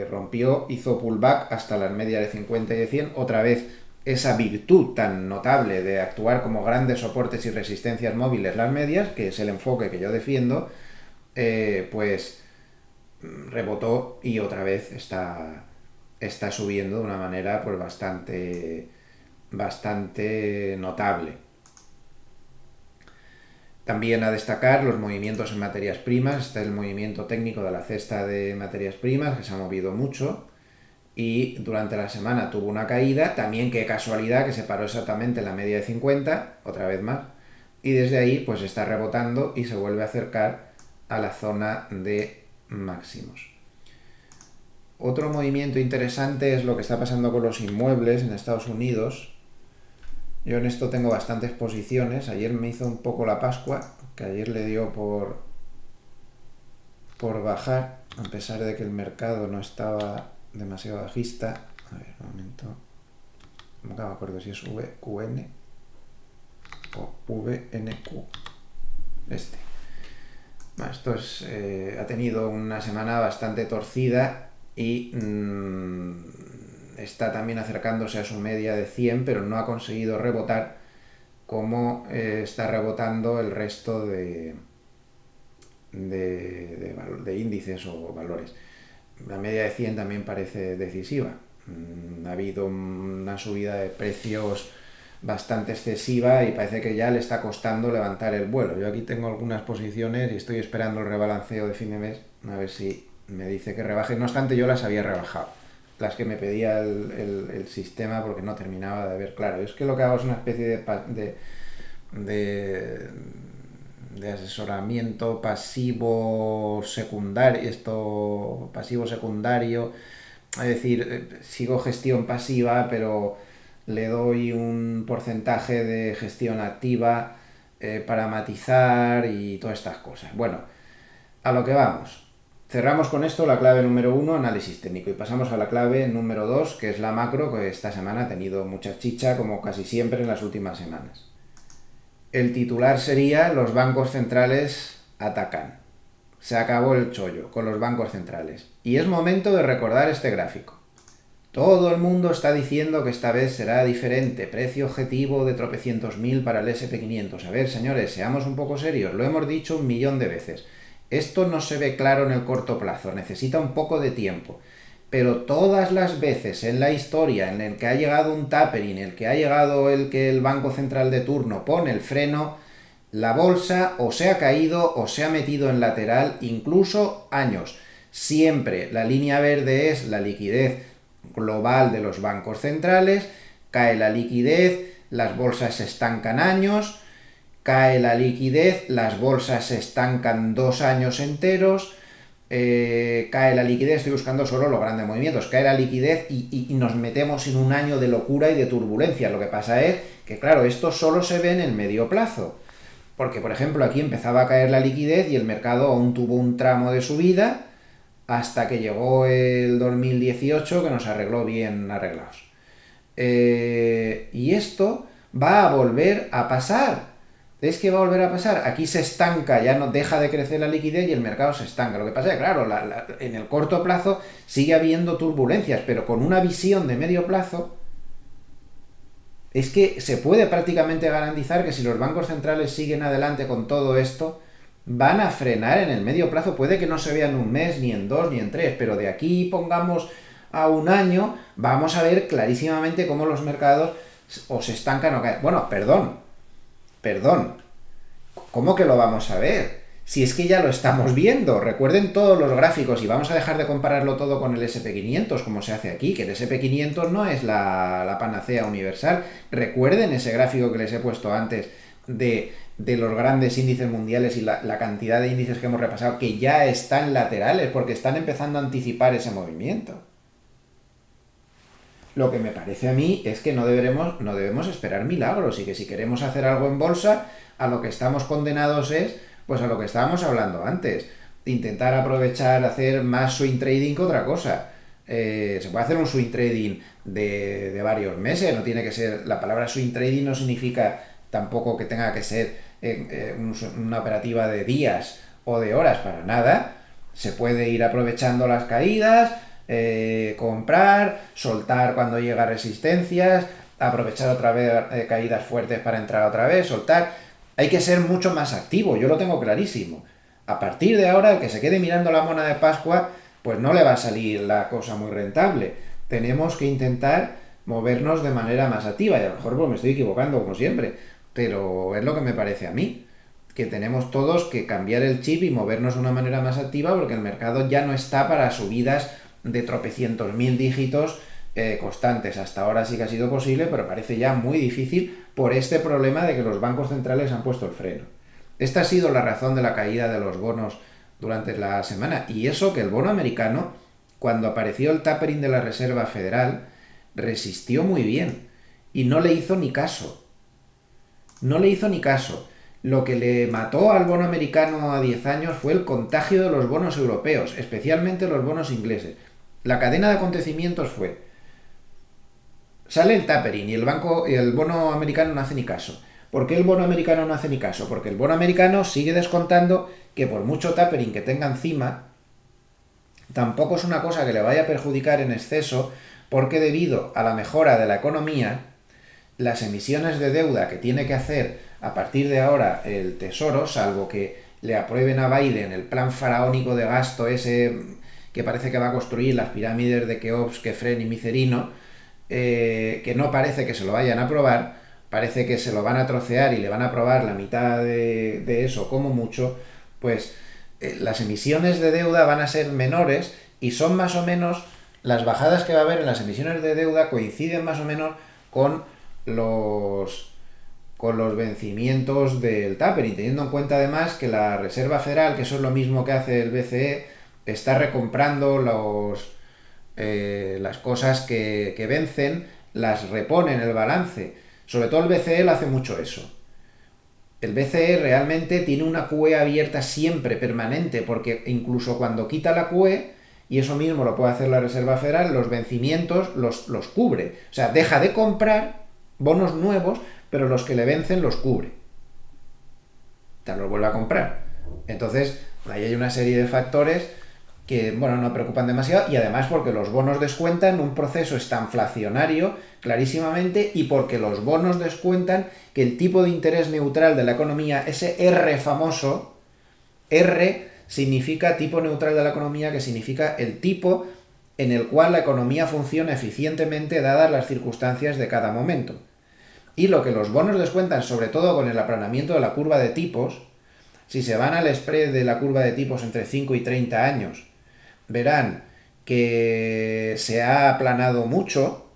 rompió, hizo pullback hasta las medias de 50 y de 100, otra vez esa virtud tan notable de actuar como grandes soportes y resistencias móviles las medias, que es el enfoque que yo defiendo, pues rebotó y otra vez está subiendo de una manera pues bastante notable. También a destacar los movimientos en materias primas. Este es el movimiento técnico de la cesta de materias primas, que se ha movido mucho y durante la semana tuvo una caída, también qué casualidad que se paró exactamente en la media de 50, otra vez más, y desde ahí pues está rebotando y se vuelve a acercar a la zona de máximos. Otro movimiento interesante es lo que está pasando con los inmuebles en Estados Unidos. Yo en esto tengo bastantes posiciones. Ayer me hizo un poco la Pascua, que ayer le dio por por bajar, a pesar de que el mercado no estaba demasiado bajista. A ver, un momento. No me acuerdo si es VQN o VNQ. Bueno, esto ha tenido una semana bastante torcida y está también acercándose a su media de 100, pero no ha conseguido rebotar como está rebotando el resto de índices o valores. La media de 100 también parece decisiva. Ha habido una subida de precios bastante excesiva y parece que ya le está costando levantar el vuelo. Yo aquí tengo algunas posiciones y estoy esperando el rebalanceo de fin de mes, a ver si me dice que rebaje. No obstante, yo las había rebajado, las que me pedía el sistema, porque no terminaba de ver claro. Es que lo que hago es una especie de asesoramiento pasivo secundario, es decir, sigo gestión pasiva, pero le doy un porcentaje de gestión activa para matizar y todas estas cosas. Bueno, a lo que vamos. Cerramos con esto la clave número 1, análisis técnico, y pasamos a la clave número 2, que es la macro, que esta semana ha tenido mucha chicha, como casi siempre en las últimas semanas. El titular sería: los bancos centrales atacan. Se acabó el chollo con los bancos centrales. Y es momento de recordar este gráfico. Todo el mundo está diciendo que esta vez será diferente. Precio objetivo de tropecientos mil para el SP500. A ver, señores, seamos un poco serios. Lo hemos dicho 1.000.000 de veces. Esto no se ve claro en el corto plazo. Necesita un poco de tiempo. Pero todas las veces en la historia en el que ha llegado un tapering, en el que ha llegado el que el Banco Central de turno pone el freno, la bolsa o se ha caído o se ha metido en lateral, incluso años. Siempre la línea verde es la liquidez global de los bancos centrales, cae la liquidez, las bolsas se estancan años, cae la liquidez, las bolsas se estancan 2 años enteros, cae la liquidez, estoy buscando solo los grandes movimientos, cae la liquidez y nos metemos en un año de locura y de turbulencia. Lo que pasa es que, claro, esto solo se ve en el medio plazo, porque, por ejemplo, aquí empezaba a caer la liquidez y el mercado aún tuvo un tramo de subida hasta que llegó el 2018, que nos arregló bien arreglados. Y esto va a volver a pasar. Es que va a volver a pasar. Aquí se estanca, ya no deja de crecer la liquidez y el mercado se estanca. Lo que pasa es que, claro, en el corto plazo sigue habiendo turbulencias, pero con una visión de medio plazo es que se puede prácticamente garantizar que si los bancos centrales siguen adelante con todo esto, van a frenar en el medio plazo. Puede que no se vea en un mes, ni en 2, ni en 3, pero de aquí pongamos a un año, vamos a ver clarísimamente cómo los mercados o se estancan o caen. Bueno, perdón, ¿cómo que lo vamos a ver? Si es que ya lo estamos viendo. Recuerden todos los gráficos y vamos a dejar de compararlo todo con el SP500, como se hace aquí, que el SP500 no es la panacea universal. Recuerden ese gráfico que les he puesto antes de los grandes índices mundiales y la cantidad de índices que hemos repasado que ya están laterales porque están empezando a anticipar ese movimiento. Lo que me parece a mí es que no debemos esperar milagros y que si queremos hacer algo en bolsa, a lo que estamos condenados es, pues a lo que estábamos hablando antes, intentar aprovechar, hacer más swing trading que otra cosa. Se puede hacer un swing trading de varios meses, no tiene que ser, la palabra swing trading no significa tampoco que tenga que ser una operativa de días o de horas, para nada. Se puede ir aprovechando las caídas, comprar, soltar cuando llega resistencias, aprovechar otra vez caídas fuertes para entrar otra vez, soltar. Hay que ser mucho más activo, yo lo tengo clarísimo. A partir de ahora, el que se quede mirando la mona de Pascua, pues no le va a salir la cosa muy rentable. Tenemos que intentar movernos de manera más activa, y a lo mejor pues me estoy equivocando como siempre, pero es lo que me parece a mí, que tenemos todos que cambiar el chip y movernos de una manera más activa, porque el mercado ya no está para subidas de tropecientos mil dígitos constantes. Hasta ahora sí que ha sido posible, pero parece ya muy difícil por este problema de que los bancos centrales han puesto el freno. Esta ha sido la razón de la caída de los bonos durante la semana, y eso que el bono americano, cuando apareció el tapering de la Reserva Federal, resistió muy bien y no le hizo ni caso. No le hizo ni caso. Lo que le mató al bono americano a 10 años fue el contagio de los bonos europeos, especialmente los bonos ingleses. La cadena de acontecimientos fue: sale el tapering y el bono americano no hace ni caso. ¿Por qué el bono americano no hace ni caso? Porque el bono americano sigue descontando que por mucho tapering que tenga encima, tampoco es una cosa que le vaya a perjudicar en exceso, porque debido a la mejora de la economía, las emisiones de deuda que tiene que hacer a partir de ahora el Tesoro, salvo que le aprueben a Biden el plan faraónico de gasto ese que parece que va a construir las pirámides de Keops, Kefren y Micerino, que no parece que se lo vayan a aprobar, parece que se lo van a trocear y le van a aprobar la mitad de eso como mucho, pues las emisiones de deuda van a ser menores y son más o menos, las bajadas que va a haber en las emisiones de deuda coinciden más o menos con los vencimientos del tapering, teniendo en cuenta además que la Reserva Federal, que eso es lo mismo que hace el BCE, está recomprando las cosas que vencen, las repone en el balance. Sobre todo el BCE lo hace mucho eso. El BCE realmente tiene una QE abierta siempre, permanente, porque incluso cuando quita la QE, y eso mismo lo puede hacer la Reserva Federal, los vencimientos los cubre. O sea, deja de comprar bonos nuevos, pero los que le vencen los cubre. Te los vuelve a comprar. Entonces, ahí hay una serie de factores que, bueno, no preocupan demasiado, y además porque los bonos descuentan un proceso estanflacionario clarísimamente, y porque los bonos descuentan que el tipo de interés neutral de la economía, ese R famoso, R significa tipo neutral de la economía, que significa el tipo en el cual la economía funciona eficientemente dadas las circunstancias de cada momento. Y lo que los bonos descuentan, sobre todo con el aplanamiento de la curva de tipos, si se van al spread de la curva de tipos entre 5 y 30 años, verán que se ha aplanado mucho.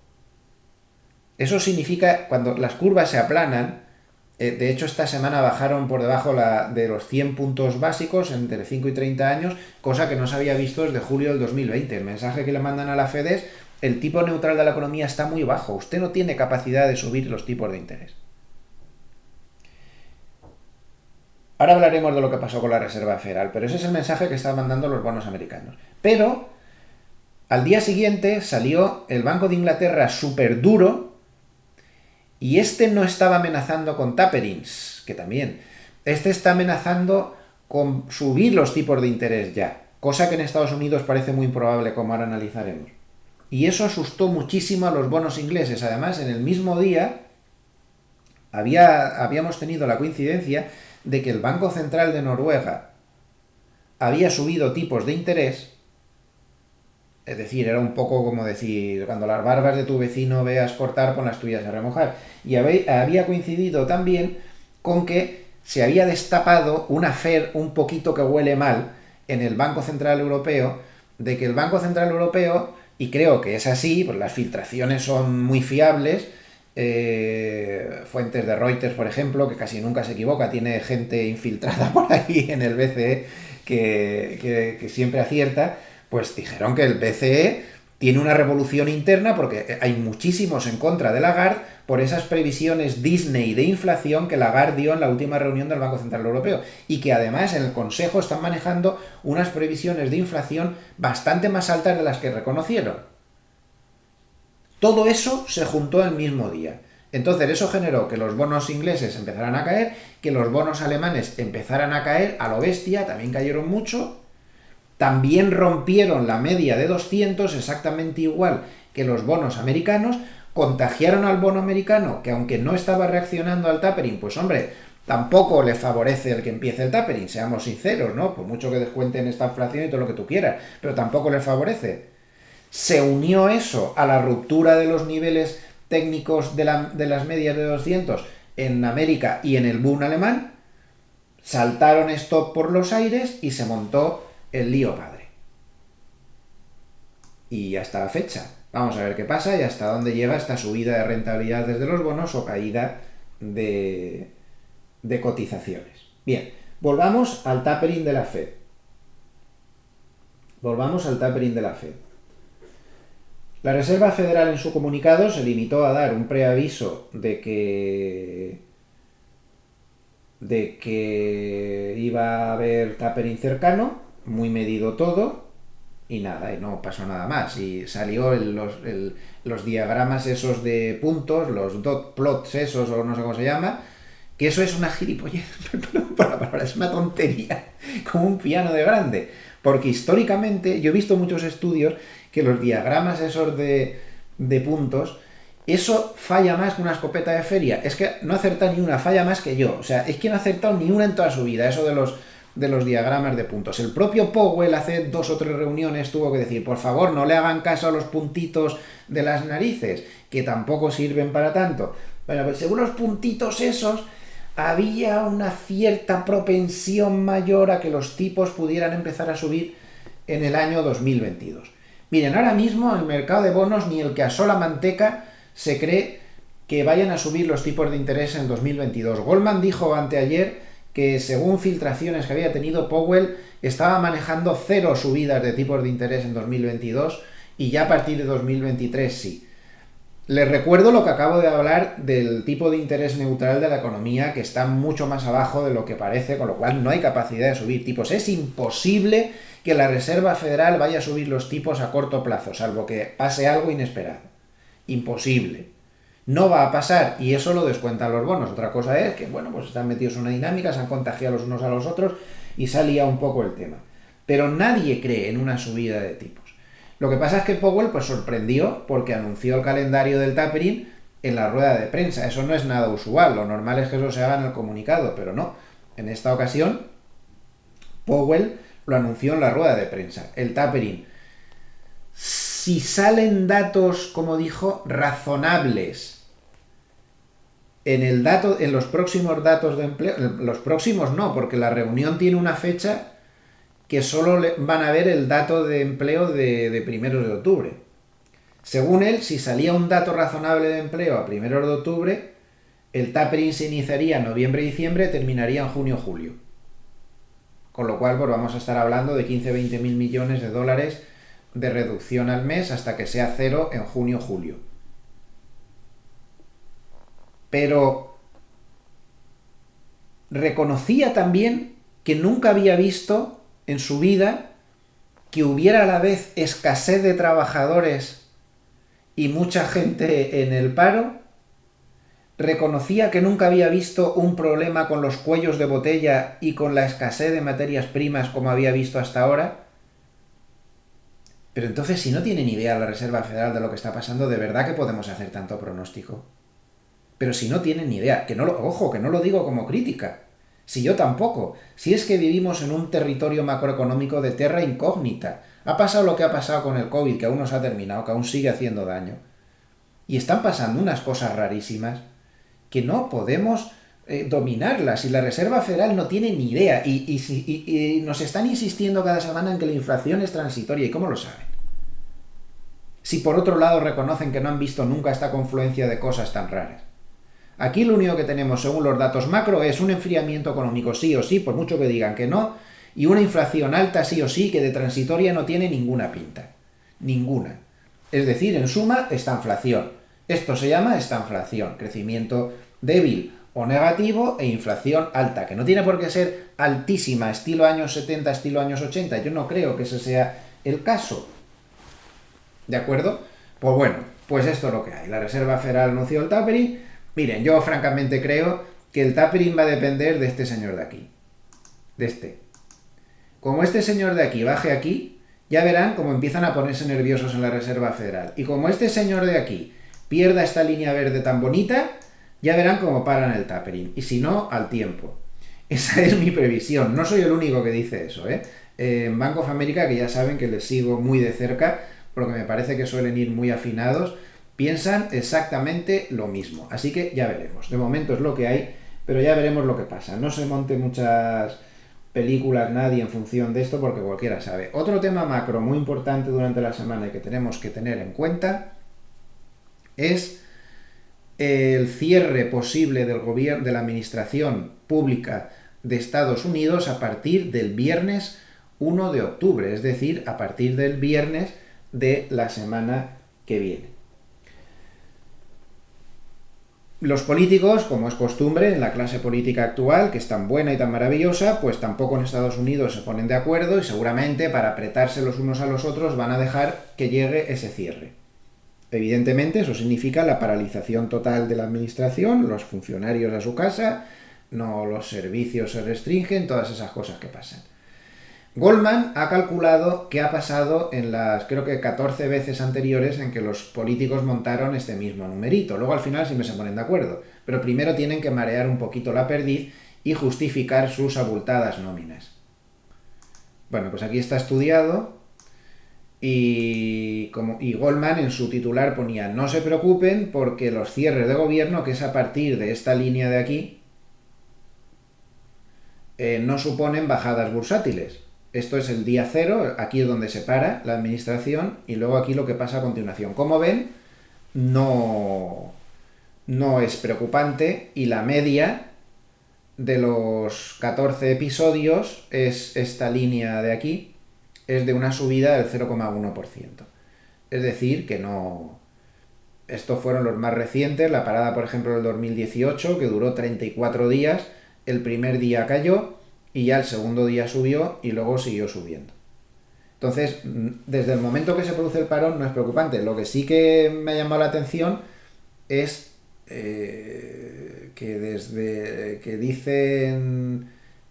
Eso significa, cuando las curvas se aplanan, de hecho esta semana bajaron por debajo de los 100 puntos básicos entre 5 y 30 años, cosa que no se había visto desde julio del 2020. El mensaje que le mandan a la Fed es: el tipo neutral de la economía está muy bajo, usted no tiene capacidad de subir los tipos de interés. Ahora hablaremos de lo que pasó con la Reserva Federal, pero ese es el mensaje que están mandando los bonos americanos. Pero al día siguiente salió el Banco de Inglaterra súper duro, y este no estaba amenazando con taperings, que también. Este está amenazando con subir los tipos de interés ya, cosa que en Estados Unidos parece muy improbable, como ahora analizaremos. Y eso asustó muchísimo a los bonos ingleses. Además, en el mismo día habíamos tenido la coincidencia de que el Banco Central de Noruega había subido tipos de interés. Es decir, era un poco como decir: cuando las barbas de tu vecino veas cortar, pon las tuyas a remojar. Y había coincidido también con que se había destapado un affair un poquito que huele mal en el Banco Central Europeo, de que el Banco Central Europeo, y creo que es así, pues las filtraciones son muy fiables, fuentes de Reuters, por ejemplo, que casi nunca se equivoca, tiene gente infiltrada por ahí en el BCE que siempre acierta, pues dijeron que el BCE tiene una revolución interna porque hay muchísimos en contra de Lagarde por esas previsiones Disney de inflación que Lagarde dio en la última reunión del Banco Central Europeo, y que además en el Consejo están manejando unas previsiones de inflación bastante más altas de las que reconocieron. Todo eso se juntó el mismo día. Entonces eso generó que los bonos ingleses empezaran a caer, que los bonos alemanes empezaran a caer a lo bestia, también cayeron mucho. También rompieron la media de 200, exactamente igual que los bonos americanos. Contagiaron al bono americano, que aunque no estaba reaccionando al tapering, pues hombre, tampoco le favorece el que empiece el tapering, seamos sinceros, ¿no? Por mucho que descuenten esta inflación y todo lo que tú quieras, pero tampoco le favorece. Se unió eso a la ruptura de los niveles técnicos de las medias de 200 en América y en el boom alemán, saltaron stop por los aires y se montó el lío padre. Y hasta la fecha, vamos a ver qué pasa y hasta dónde llega esta subida de rentabilidad desde los bonos o caída de cotizaciones. Bien, volvamos al tapering de la Fed. Volvamos al tapering de la Fed. La Reserva Federal en su comunicado se limitó a dar un preaviso de que iba a haber tapering cercano, muy medido todo, y nada, y no pasó nada más. Y salió los diagramas esos de puntos, los dot plots esos, o no sé cómo se llama, que eso es una gilipollez, perdón por la palabra, es una tontería, como un piano de grande. Porque históricamente, yo he visto muchos estudios que los diagramas esos de puntos, eso falla más que una escopeta de feria. Es que no acerta ni una, falla más que yo. O sea, es que no ha acertado ni una en toda su vida, eso de los diagramas de puntos. El propio Powell hace 2 o 3 reuniones tuvo que decir, por favor, no le hagan caso a los puntitos de las narices, que tampoco sirven para tanto. Bueno, pues según los puntitos esos, había una cierta propensión mayor a que los tipos pudieran empezar a subir en el año 2022. Miren, ahora mismo el mercado de bonos, ni el que asó la manteca, se cree que vayan a subir los tipos de interés en 2022. Goldman dijo anteayer que según filtraciones que había tenido Powell, estaba manejando 0 subidas de tipos de interés en 2022 y ya a partir de 2023 sí. Les recuerdo lo que acabo de hablar del tipo de interés neutral de la economía, que está mucho más abajo de lo que parece, con lo cual no hay capacidad de subir tipos. Es imposible que la Reserva Federal vaya a subir los tipos a corto plazo, salvo que pase algo inesperado. Imposible. No va a pasar, y eso lo descuentan los bonos. Otra cosa es que, bueno, pues están metidos en una dinámica, se han contagiado los unos a los otros y se ha liado un poco el tema. Pero nadie cree en una subida de tipos. Lo que pasa es que Powell pues sorprendió porque anunció el calendario del tapering en la rueda de prensa. Eso no es nada usual, lo normal es que eso se haga en el comunicado, pero no. En esta ocasión, Powell lo anunció en la rueda de prensa. El tapering. Si salen datos, como dijo, razonables en los próximos datos de empleo, los próximos no, porque la reunión tiene una fecha que solo van a ver el dato de empleo de primeros de octubre. Según él, si salía un dato razonable de empleo a primeros de octubre, el tapering se iniciaría en noviembre-diciembre y terminaría en junio-julio. Con lo cual, pues vamos a estar hablando de 15-20 mil millones de dólares de reducción al mes hasta que sea 0 en junio-julio. Pero reconocía también que nunca había visto en su vida que hubiera a la vez escasez de trabajadores y mucha gente en el paro. Reconocía que nunca había visto un problema con los cuellos de botella y con la escasez de materias primas como había visto hasta ahora. Pero entonces, si no tiene ni idea la Reserva Federal de lo que está pasando, ¿de verdad que podemos hacer tanto pronóstico? Pero si no tienen ni idea, ojo, que no lo digo como crítica, si yo tampoco, si es que vivimos en un territorio macroeconómico de terra incógnita. Ha pasado lo que ha pasado con el COVID, que aún no se ha terminado, que aún sigue haciendo daño. Y están pasando unas cosas rarísimas que no podemos dominarlas, y la Reserva Federal no tiene ni idea, y nos están insistiendo cada semana en que la inflación es transitoria. ¿Y cómo lo saben? Si por otro lado reconocen que no han visto nunca esta confluencia de cosas tan raras. Aquí lo único que tenemos, según los datos macro, es un enfriamiento económico sí o sí, por mucho que digan que no, y una inflación alta sí o sí, que de transitoria no tiene ninguna pinta. Ninguna. Es decir, en suma, estanflación. Esto se llama estanflación, crecimiento débil o negativo e inflación alta, que no tiene por qué ser altísima, estilo años 70, estilo años 80. Yo no creo que ese sea el caso. ¿De acuerdo? Pues bueno, pues esto es lo que hay. La Reserva Federal anunció el tapering. Miren, yo francamente creo que el tapering va a depender de este señor de aquí. De este. Como este señor de aquí baje aquí, ya verán cómo empiezan a ponerse nerviosos en la Reserva Federal. Y como este señor de aquí pierda esta línea verde tan bonita, ya verán cómo paran el tapering. Y si no, al tiempo. Esa es mi previsión. No soy el único que dice eso, ¿eh? En Bank of America, que ya saben que les sigo muy de cerca, porque me parece que suelen ir muy afinados, piensan exactamente lo mismo. Así que ya veremos. De momento es lo que hay, pero ya veremos lo que pasa. No se monte muchas películas nadie en función de esto, porque cualquiera sabe. Otro tema macro muy importante durante la semana y que tenemos que tener en cuenta es el cierre posible del gobierno, de la administración pública de Estados Unidos a partir del viernes 1 de octubre, es decir, a partir del viernes de la semana que viene. Los políticos, como es costumbre en la clase política actual, que es tan buena y tan maravillosa, pues tampoco en Estados Unidos se ponen de acuerdo y seguramente para apretarse los unos a los otros van a dejar que llegue ese cierre. Evidentemente eso significa la paralización total de la administración, los funcionarios a su casa, no los servicios se restringen, todas esas cosas que pasan. Goldman ha calculado qué ha pasado en las, creo que 14 veces anteriores en que los políticos montaron este mismo numerito. Luego al final siempre se ponen de acuerdo, pero primero tienen que marear un poquito la perdiz y justificar sus abultadas nóminas. Bueno, pues aquí está estudiado y Goldman en su titular ponía: no se preocupen porque los cierres de gobierno, que es a partir de esta línea de aquí, no suponen bajadas bursátiles. Esto es el día cero, aquí es donde se para la administración y luego aquí lo que pasa a continuación. Como ven, no es preocupante y la media de los 14 episodios es esta línea de aquí, es de una subida del 0,1%. Es decir, que no... Estos fueron los más recientes, la parada por ejemplo del 2018, que duró 34 días, el primer día cayó y ya el segundo día subió y luego siguió subiendo. Entonces, desde el momento que se produce el parón no es preocupante. Lo que sí que me ha llamado la atención es que desde que dicen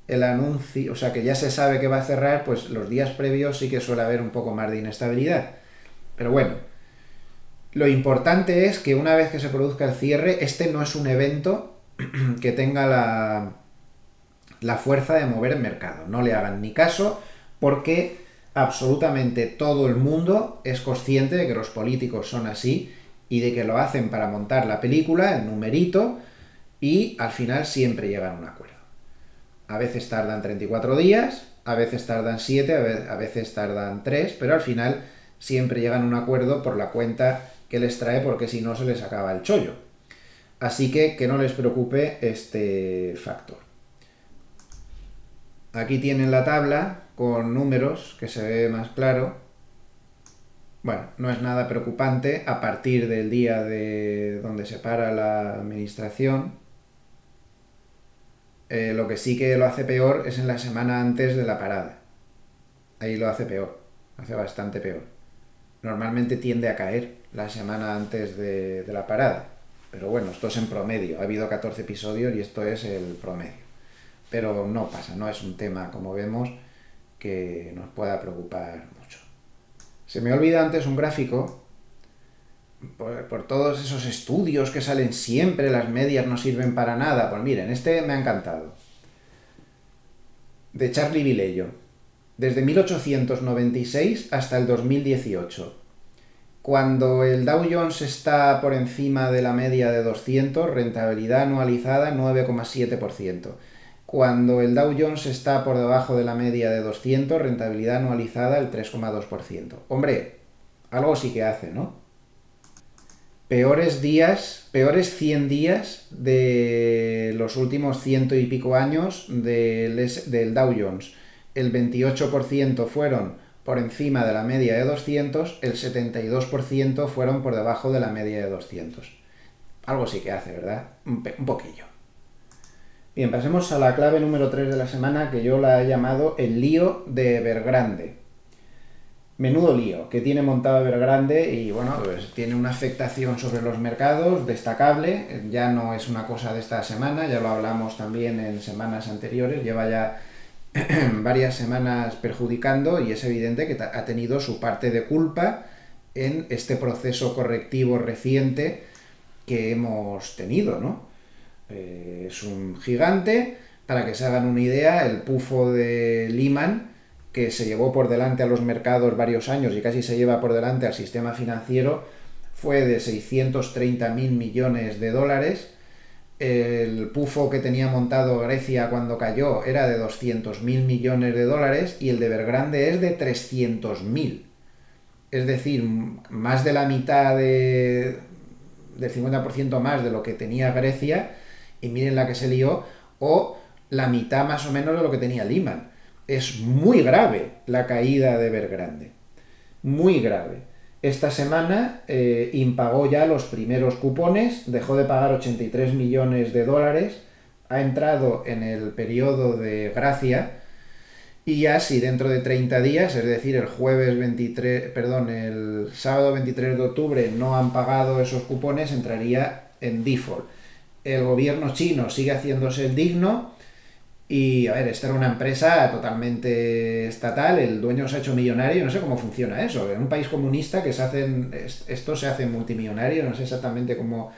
el anuncio, o sea, que ya se sabe que va a cerrar, pues los días previos sí que suele haber un poco más de inestabilidad. Pero bueno, lo importante es que una vez que se produzca el cierre, este no es un evento que tenga la fuerza de mover el mercado. No le hagan ni caso porque absolutamente todo el mundo es consciente de que los políticos son así y de que lo hacen para montar la película, el numerito, y al final siempre llegan a un acuerdo. A veces tardan 34 días, a veces tardan 7, a veces tardan 3, pero al final siempre llegan a un acuerdo por la cuenta que les trae, porque si no se les acaba el chollo. Así que no les preocupe este factor. Aquí tienen la tabla con números que se ve más claro. Bueno, no es nada preocupante a partir del día de donde se para la administración. Lo que sí que lo hace peor es en la semana antes de la parada. Ahí lo hace peor, hace bastante peor. Normalmente tiende a caer la semana antes de la parada. Pero bueno, esto es en promedio. Ha habido 14 episodios y esto es el promedio. Pero no pasa, no es un tema, como vemos, que nos pueda preocupar mucho. Se me olvida antes un gráfico, por todos esos estudios que salen siempre, las medias no sirven para nada. Pues miren, este me ha encantado. De Charlie Vilello. Desde 1896 hasta el 2018. Cuando el Dow Jones está por encima de la media de 200, rentabilidad anualizada 9,7%. Cuando el Dow Jones está por debajo de la media de 200, rentabilidad anualizada el 3,2%. Hombre, algo sí que hace, ¿no? Peores días, peores 100 días de los últimos ciento y pico años del Dow Jones. El 28% fueron por encima de la media de 200, el 72% fueron por debajo de la media de 200. Algo sí que hace, ¿verdad? Un poquillo. Bien, pasemos a la clave número 3 de la semana, que yo la he llamado el lío de Evergrande. Menudo lío que tiene montado Evergrande y bueno, pues tiene una afectación sobre los mercados destacable. Ya no es una cosa de esta semana, ya lo hablamos también en semanas anteriores, lleva ya varias semanas perjudicando y es evidente que ha tenido su parte de culpa en este proceso correctivo reciente que hemos tenido, ¿no? Es un gigante. Para que se hagan una idea, el pufo de Lehman, que se llevó por delante a los mercados varios años y casi se lleva por delante al sistema financiero, fue de 630.000 millones de dólares. El pufo que tenía montado Grecia cuando cayó era de 200.000 millones de dólares y el de Evergrande es de 300.000. Es decir, más de la mitad del 50% más de lo que tenía Grecia, y miren la que se lió, o la mitad más o menos de lo que tenía Lehman. Es muy grave la caída de Evergrande. Muy grave. esta semana impagó ya los primeros cupones, dejó de pagar 83 millones de dólares, ha entrado en el periodo de gracia y ya si dentro de 30 días, es decir, el jueves 23, perdón, el sábado 23 de octubre no han pagado esos cupones, entraría en default. El gobierno chino sigue haciéndose el digno y, a ver, esta era una empresa totalmente estatal, el dueño se ha hecho millonario, no sé cómo funciona eso. En un país comunista que se hacen, esto se hace multimillonario, no sé exactamente cómo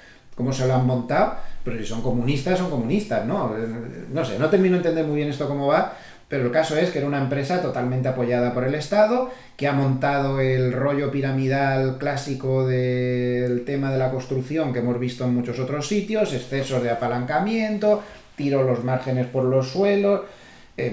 se lo han montado, pero si son comunistas, ¿no? No sé, no termino de entender muy bien esto cómo va, pero el caso es que era una empresa totalmente apoyada por el Estado, que ha montado el rollo piramidal clásico del tema de la construcción que hemos visto en muchos otros sitios, excesos de apalancamiento, tiro los márgenes por los suelos.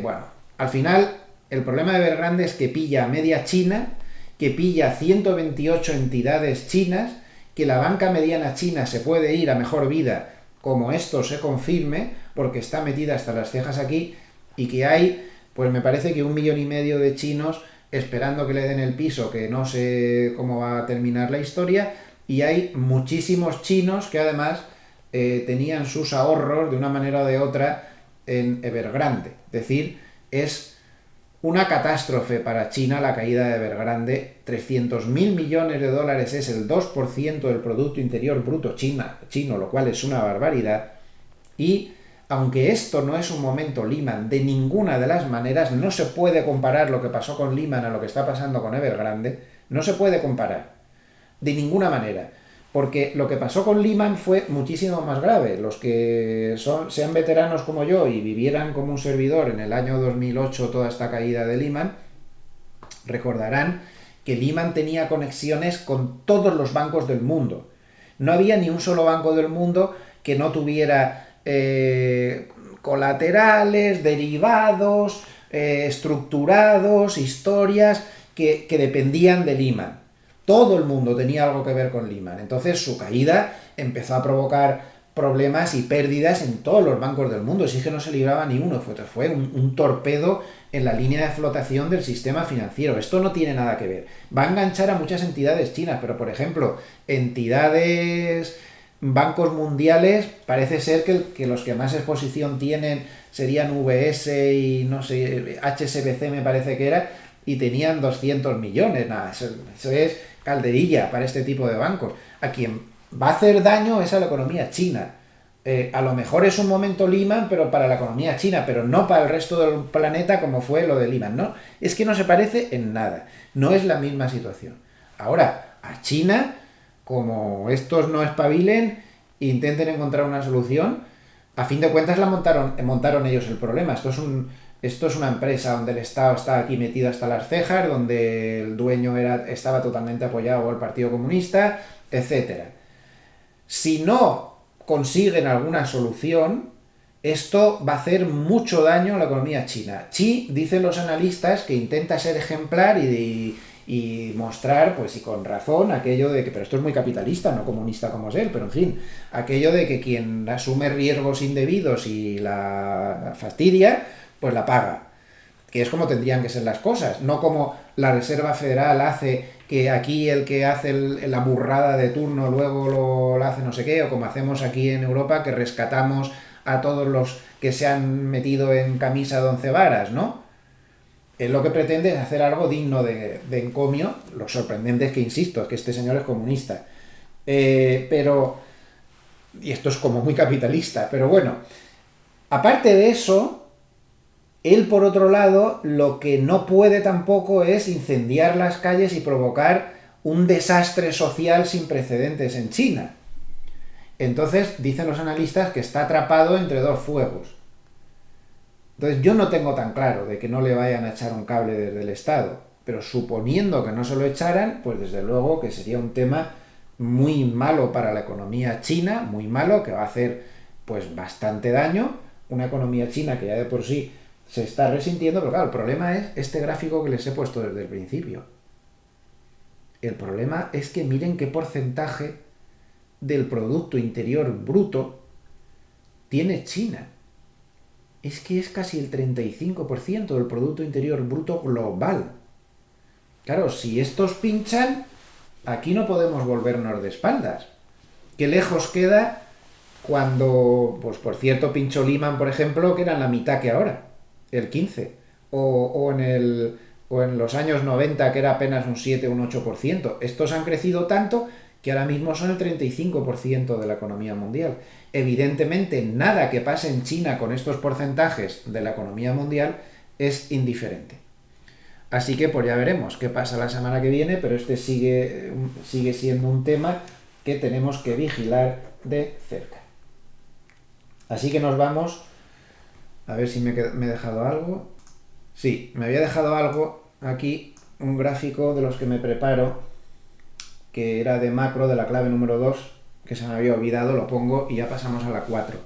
Bueno, al final el problema de Evergrande es que pilla a media China, que pilla 128 entidades chinas, que la banca mediana china se puede ir a mejor vida como esto se confirme, porque está metida hasta las cejas aquí, y que hay, pues me parece que 1,5 millones de chinos esperando que le den el piso, que no sé cómo va a terminar la historia, y hay muchísimos chinos que además tenían sus ahorros de una manera o de otra en Evergrande. Es decir, es una catástrofe para China la caída de Evergrande. 300.000 millones de dólares es el 2% del Producto Interior Bruto chino, lo cual es una barbaridad. Y aunque esto no es un momento Lehman de ninguna de las maneras, no se puede comparar lo que pasó con Lehman a lo que está pasando con Evergrande, no se puede comparar de ninguna manera. Porque lo que pasó con Lehman fue muchísimo más grave. Los que sean veteranos como yo y vivieran como un servidor en el año 2008 toda esta caída de Lehman, recordarán que Lehman tenía conexiones con todos los bancos del mundo. No había ni un solo banco del mundo que no tuviera colaterales, derivados, estructurados, historias que dependían de Lehman. Todo el mundo tenía algo que ver con Lehman. Entonces su caída empezó a provocar problemas y pérdidas en todos los bancos del mundo. Sí que no se libraba ni uno. Fue un torpedo en la línea de flotación del sistema financiero. Esto no tiene nada que ver. Va a enganchar a muchas entidades chinas, pero por ejemplo, entidades, bancos mundiales, parece ser que los que más exposición tienen serían UBS y no sé, HSBC me parece que era, y tenían 200 millones. Nada, eso es calderilla para este tipo de bancos. A quien va a hacer daño es a la economía china. A lo mejor es un momento Lehman, pero para la economía china, pero no para el resto del planeta como fue lo de Lehman, ¿no? Es que no se parece en nada. No es la misma situación. Ahora, a China, como estos no espabilen, intenten encontrar una solución, a fin de cuentas montaron ellos el problema. Esto es una empresa donde el Estado está aquí metido hasta las cejas, donde el dueño estaba totalmente apoyado al Partido Comunista, etcétera. Si no consiguen alguna solución, esto va a hacer mucho daño a la economía china. Xi, dicen los analistas, que intenta ser ejemplar y mostrar, pues y con razón, aquello de que, pero esto es muy capitalista, no comunista como es él, pero en fin, aquello de que quien asume riesgos indebidos y la fastidia, pues la paga. Que es como tendrían que ser las cosas, no como la Reserva Federal hace, que aquí el que hace la burrada de turno luego lo hace no sé qué, o como hacemos aquí en Europa, que rescatamos a todos los que se han metido en camisa de 11 varas, ¿no? Él lo que pretende es hacer algo digno de encomio. Lo sorprendente es que, insisto, es que este señor es comunista. Pero, y esto es como muy capitalista, pero bueno, aparte de eso, él, por otro lado, lo que no puede tampoco es incendiar las calles y provocar un desastre social sin precedentes en China. Entonces, dicen los analistas que está atrapado entre dos fuegos. Entonces, yo no tengo tan claro de que no le vayan a echar un cable desde el Estado, pero suponiendo que no se lo echaran, pues desde luego que sería un tema muy malo para la economía china, muy malo, que va a hacer pues bastante daño. Una economía china que ya de por sí se está resintiendo, pero claro, el problema es este gráfico que les he puesto desde el principio. El problema es que miren qué porcentaje del Producto Interior Bruto tiene China. Es que es casi el 35% del Producto Interior Bruto global. Claro, si estos pinchan, aquí no podemos volvernos de espaldas. Qué lejos queda cuando, pues por cierto, pinchó Lehman, por ejemplo, que era la mitad que ahora, el 15, o en los años 90, que era apenas un 7 o un 8%. Estos han crecido tanto que ahora mismo son el 35% de la economía mundial. Evidentemente, nada que pase en China con estos porcentajes de la economía mundial es indiferente. Así que pues ya veremos qué pasa la semana que viene, pero este sigue siendo un tema que tenemos que vigilar de cerca. Así que nos vamos, a ver si me he dejado algo. Sí, me había dejado algo aquí, un gráfico de los que me preparo, que era de macro, de la clave número 2, que se me había olvidado, lo pongo y ya pasamos a la 4.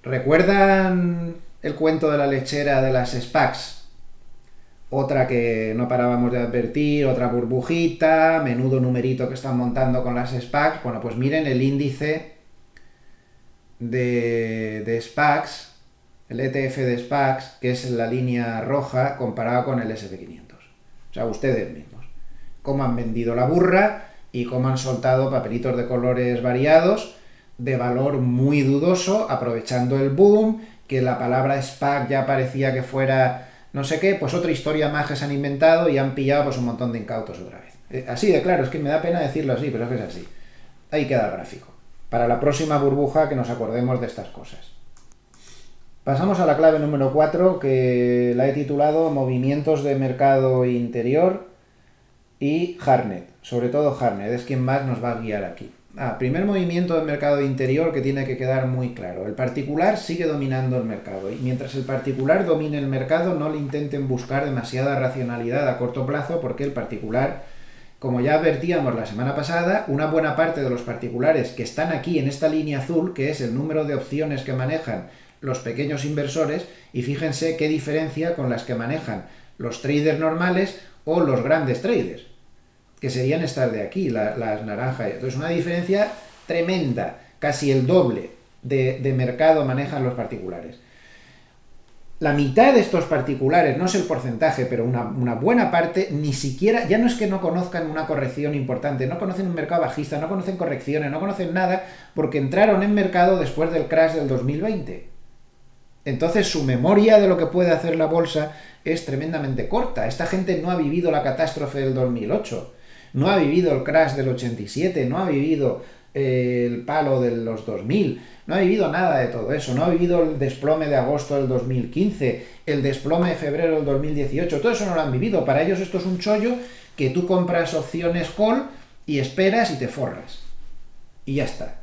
¿Recuerdan el cuento de la lechera de las SPACs? Otra que no parábamos de advertir, otra burbujita, menudo numerito que están montando con las SPACs. Bueno, pues miren el índice de SPACs, el ETF de SPACs, que es la línea roja comparado con el SP500. O sea, ustedes mismos. Cómo han vendido la burra y cómo han soltado papelitos de colores variados, de valor muy dudoso, aprovechando el boom, que la palabra SPAC ya parecía que fuera no sé qué, pues otra historia más que se han inventado y han pillado pues un montón de incautos otra vez. Así de claro, es que me da pena decirlo así, pero es que es así. Ahí queda el gráfico. Para la próxima burbuja que nos acordemos de estas cosas. Pasamos a la clave número 4, que la he titulado Movimientos de mercado interior y Hartnett. Sobre todo Hartnett, es quien más nos va a guiar aquí. Primer movimiento del mercado interior que tiene que quedar muy claro. El particular sigue dominando el mercado y mientras el particular domine el mercado no le intenten buscar demasiada racionalidad a corto plazo porque el particular, como ya advertíamos la semana pasada, una buena parte de los particulares que están aquí en esta línea azul, que es el número de opciones que manejan los pequeños inversores, y fíjense qué diferencia con las que manejan los traders normales o los grandes traders, que serían estas de aquí, las naranjas. Entonces una diferencia tremenda, casi el doble de mercado manejan los particulares. La mitad de estos particulares, no es el porcentaje, pero una buena parte, ni siquiera, ya no es que no conozcan una corrección importante, no conocen un mercado bajista, no conocen correcciones, no conocen nada, porque entraron en mercado después del crash del 2020. Entonces su memoria de lo que puede hacer la bolsa es tremendamente corta. Esta gente no ha vivido la catástrofe del 2008, no ha vivido el crash del 87, no ha vivido el palo de los 2000, no ha vivido nada de todo eso, no ha vivido el desplome de agosto del 2015, el desplome de febrero del 2018, todo eso no lo han vivido. Para ellos esto es un chollo que tú compras opciones call y esperas y te forras. Y ya está.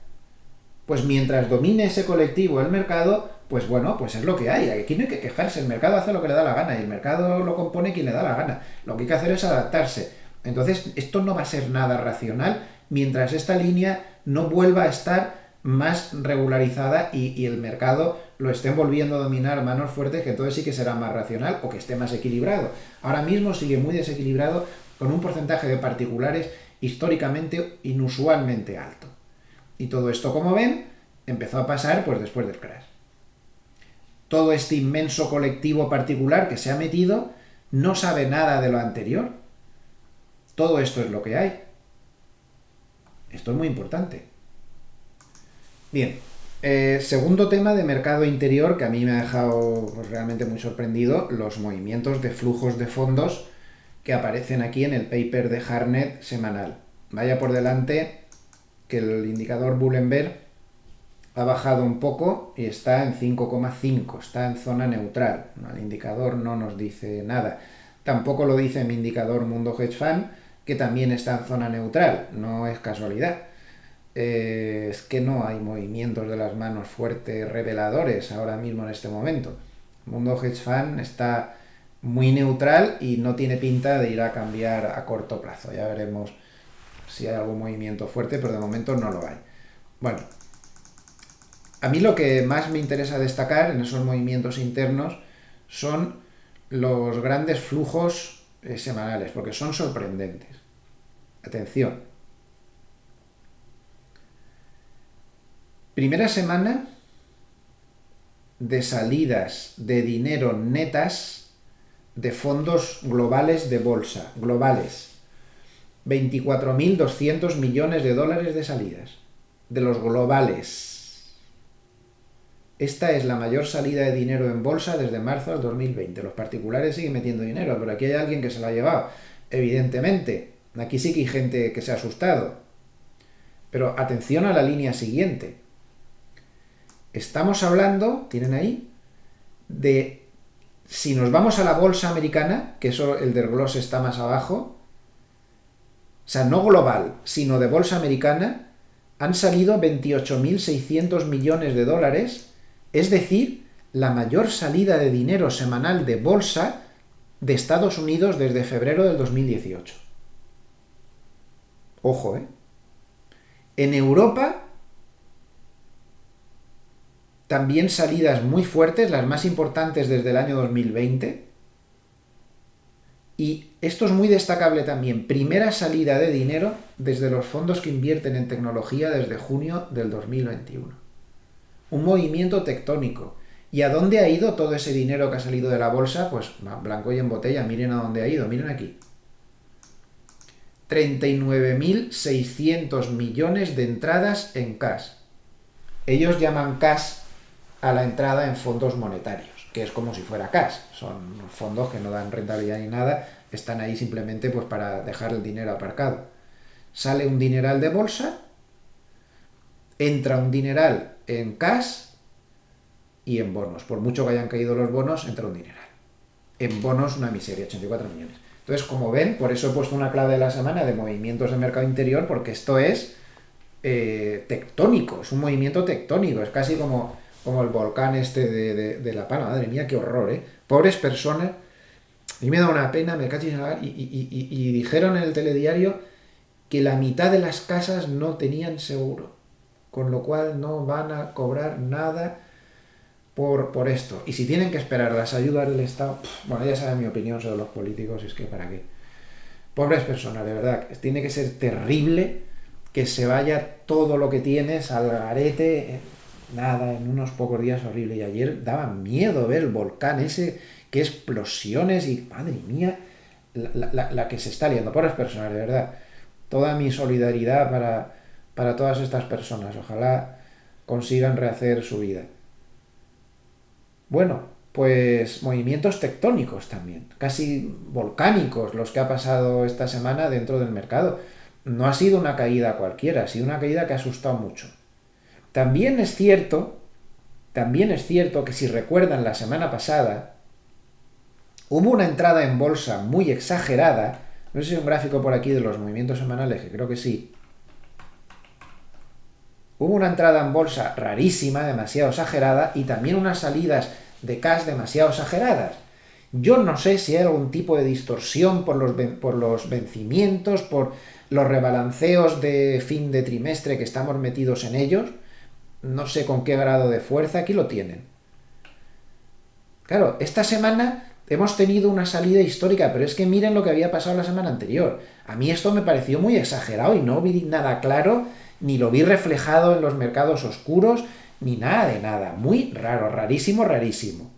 Pues mientras domine ese colectivo el mercado, pues bueno, pues es lo que hay. Aquí no hay que quejarse, el mercado hace lo que le da la gana y el mercado lo compone quien le da la gana. Lo que hay que hacer es adaptarse. Entonces, esto no va a ser nada racional mientras esta línea no vuelva a estar más regularizada y el mercado lo estén volviendo a dominar manos fuertes, que entonces sí que será más racional o que esté más equilibrado. Ahora mismo sigue muy desequilibrado con un porcentaje de particulares históricamente inusualmente alto. Y todo esto, como ven, empezó a pasar pues después del crash. Todo este inmenso colectivo particular que se ha metido no sabe nada de lo anterior. Todo esto es lo que hay. Esto es muy importante. Bien, segundo tema de mercado interior que a mí me ha dejado pues, realmente muy sorprendido, los movimientos de flujos de fondos que aparecen aquí en el paper de Hartnett semanal. Vaya por delante que el indicador Bullenberg ha bajado un poco y está en 5,5, está en zona neutral. El indicador no nos dice nada. Tampoco lo dice mi indicador Mundo Hedge Fund, que también está en zona neutral. No es casualidad. Es que no hay movimientos de las manos fuertes reveladores ahora mismo en este momento. Mundo Hedge Fund está muy neutral y no tiene pinta de ir a cambiar a corto plazo. Ya veremos si hay algún movimiento fuerte, pero de momento no lo hay. Bueno, a mí lo que más me interesa destacar en esos movimientos internos son los grandes flujos semanales, porque son sorprendentes. Atención. Primera semana de salidas de dinero netas de fondos globales de bolsa, globales. 24.200 millones de dólares de salidas, de los globales. Esta es la mayor salida de dinero en bolsa desde marzo del 2020. Los particulares siguen metiendo dinero, pero aquí hay alguien que se lo ha llevado. Evidentemente, aquí sí que hay gente que se ha asustado. Pero atención a la línea siguiente. Estamos hablando, tienen ahí, de si nos vamos a la bolsa americana, que eso el desglose está más abajo, o sea, no global, sino de bolsa americana, han salido 28.600 millones de dólares, es decir, la mayor salida de dinero semanal de bolsa de Estados Unidos desde febrero del 2018. Ojo, ¿eh? En Europa también salidas muy fuertes, las más importantes desde el año 2020. Y esto es muy destacable también. Primera salida de dinero desde los fondos que invierten en tecnología desde junio del 2021. Un movimiento tectónico. ¿Y a dónde ha ido todo ese dinero que ha salido de la bolsa? Pues blanco y en botella. Miren a dónde ha ido. Miren aquí. 39.600 millones de entradas en cash. Ellos llaman cash a la entrada en fondos monetarios, que es como si fuera cash. Son fondos que no dan rentabilidad ni nada, están ahí simplemente pues para dejar el dinero aparcado. Sale un dineral de bolsa, entra un dineral en cash y en bonos. Por mucho que hayan caído los bonos, entra un dineral. En bonos una miseria, 84 millones. Entonces, como ven, por eso he puesto una clave de la semana de movimientos de mercado interior, porque esto es tectónico, es un movimiento tectónico, es casi como el volcán este de La Palma. Madre mía, qué horror, ¿eh? Pobres personas. A mí me da una pena, me cachis y dijeron en el telediario que la mitad de las casas no tenían seguro, con lo cual no van a cobrar nada por esto. Y si tienen que esperar las ayudas del Estado, bueno, ya saben mi opinión sobre los políticos, es que para qué. Pobres personas, de verdad, tiene que ser terrible que se vaya todo lo que tienes al garete, nada, en unos pocos días horrible. Y ayer daba miedo ver el volcán ese, que explosiones y, madre mía, la que se está liando. Pobres personas, de verdad. Toda mi solidaridad para todas estas personas. Ojalá consigan rehacer su vida. Bueno, pues movimientos tectónicos también, casi volcánicos los que ha pasado esta semana dentro del mercado. No ha sido una caída cualquiera, ha sido una caída que ha asustado mucho. También es cierto que si recuerdan la semana pasada, hubo una entrada en bolsa muy exagerada, no sé si hay un gráfico por aquí de los movimientos semanales, que creo que sí. Hubo una entrada en bolsa rarísima, demasiado exagerada, y también unas salidas de cash demasiado exageradas. Yo no sé si hay algún tipo de distorsión por los vencimientos, por los rebalanceos de fin de trimestre que estamos metidos en ellos. No sé con qué grado de fuerza, aquí lo tienen. Claro, esta semana hemos tenido una salida histórica, pero es que miren lo que había pasado la semana anterior. A mí esto me pareció muy exagerado y no vi nada claro, ni lo vi reflejado en los mercados oscuros, ni nada de nada. Muy raro, rarísimo, rarísimo.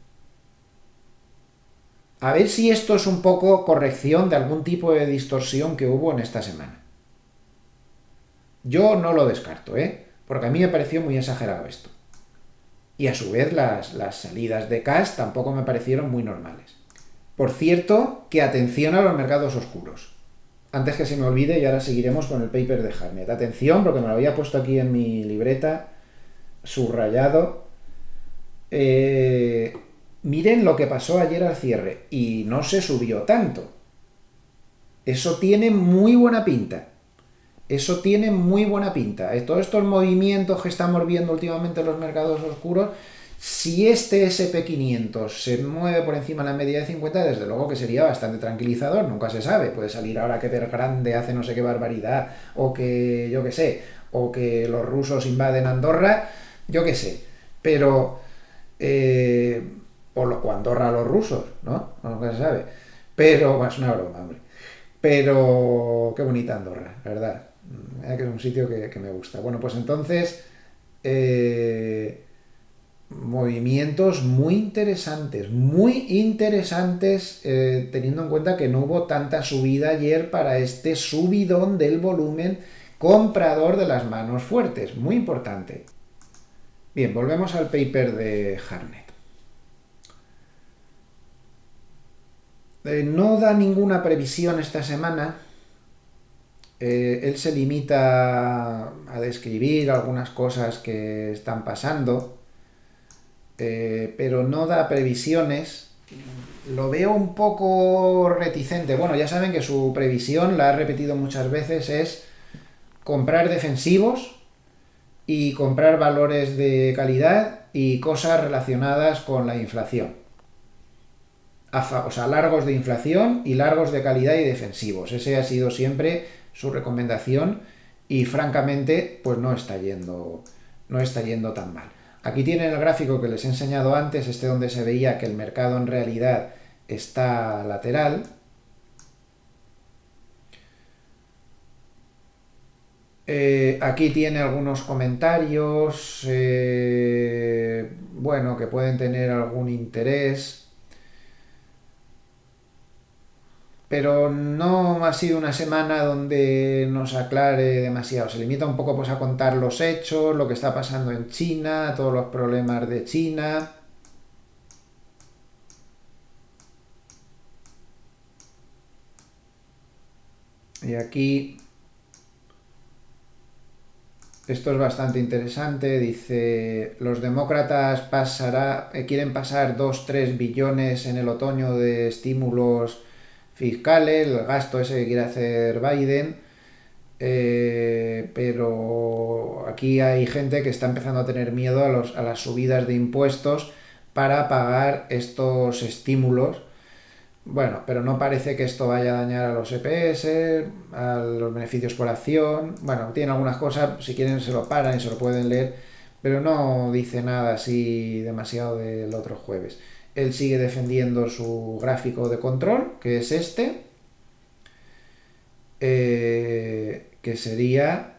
A ver si esto es un poco corrección de algún tipo de distorsión que hubo en esta semana. Yo no lo descarto, ¿eh? Porque a mí me pareció muy exagerado esto. Y a su vez las salidas de cash tampoco me parecieron muy normales. Por cierto, que atención a los mercados oscuros. Antes que se me olvide, y ahora seguiremos con el paper de Hartnett. Atención, porque me lo había puesto aquí en mi libreta, subrayado. Miren lo que pasó ayer al cierre. Y no se subió tanto. Eso tiene muy buena pinta. Eso tiene muy buena pinta. Todos estos movimientos que estamos viendo últimamente en los mercados oscuros, si este SP500 se mueve por encima de la media de 50, desde luego que sería bastante tranquilizador, nunca se sabe. Puede salir ahora que Evergrande hace no sé qué barbaridad, o que, yo qué sé, o que los rusos invaden Andorra, yo qué sé. Pero, o Andorra a los rusos, ¿no? Nunca se sabe. Pero, bueno, es una broma, hombre. Pero, qué bonita Andorra, ¿verdad? Que es un sitio que me gusta. Bueno, pues entonces, movimientos muy interesantes, teniendo en cuenta que no hubo tanta subida ayer para este subidón del volumen comprador de las manos fuertes, muy importante. Bien, volvemos al paper de Harnett. No da ninguna previsión esta semana. Él se limita a describir algunas cosas que están pasando, pero no da previsiones. Lo veo un poco reticente. Bueno, ya saben que su previsión, la ha repetido muchas veces, es comprar defensivos y comprar valores de calidad y cosas relacionadas con la inflación. O sea, largos de inflación y largos de calidad y defensivos. Ese ha sido siempre su recomendación y francamente pues no está yendo tan mal. Aquí tienen el gráfico que les he enseñado antes, donde se veía que el mercado en realidad está lateral. Aquí tiene algunos comentarios, bueno, que pueden tener algún interés, pero no ha sido una semana donde nos aclare demasiado. Se limita un poco pues a contar los hechos, lo que está pasando en China, todos los problemas de China. Y aquí esto es bastante interesante. Dice, los demócratas quieren pasar 2-3 billones en el otoño de estímulos fiscales, el gasto ese que quiere hacer Biden. Pero aquí hay gente que está empezando a tener miedo a las subidas de impuestos para pagar estos estímulos. Bueno, pero no parece que esto vaya a dañar a los EPS, a los beneficios por acción. Bueno, tiene algunas cosas, si quieren se lo paran y se lo pueden leer, pero no dice nada así demasiado del otro jueves. Él sigue defendiendo su gráfico de control, que es que sería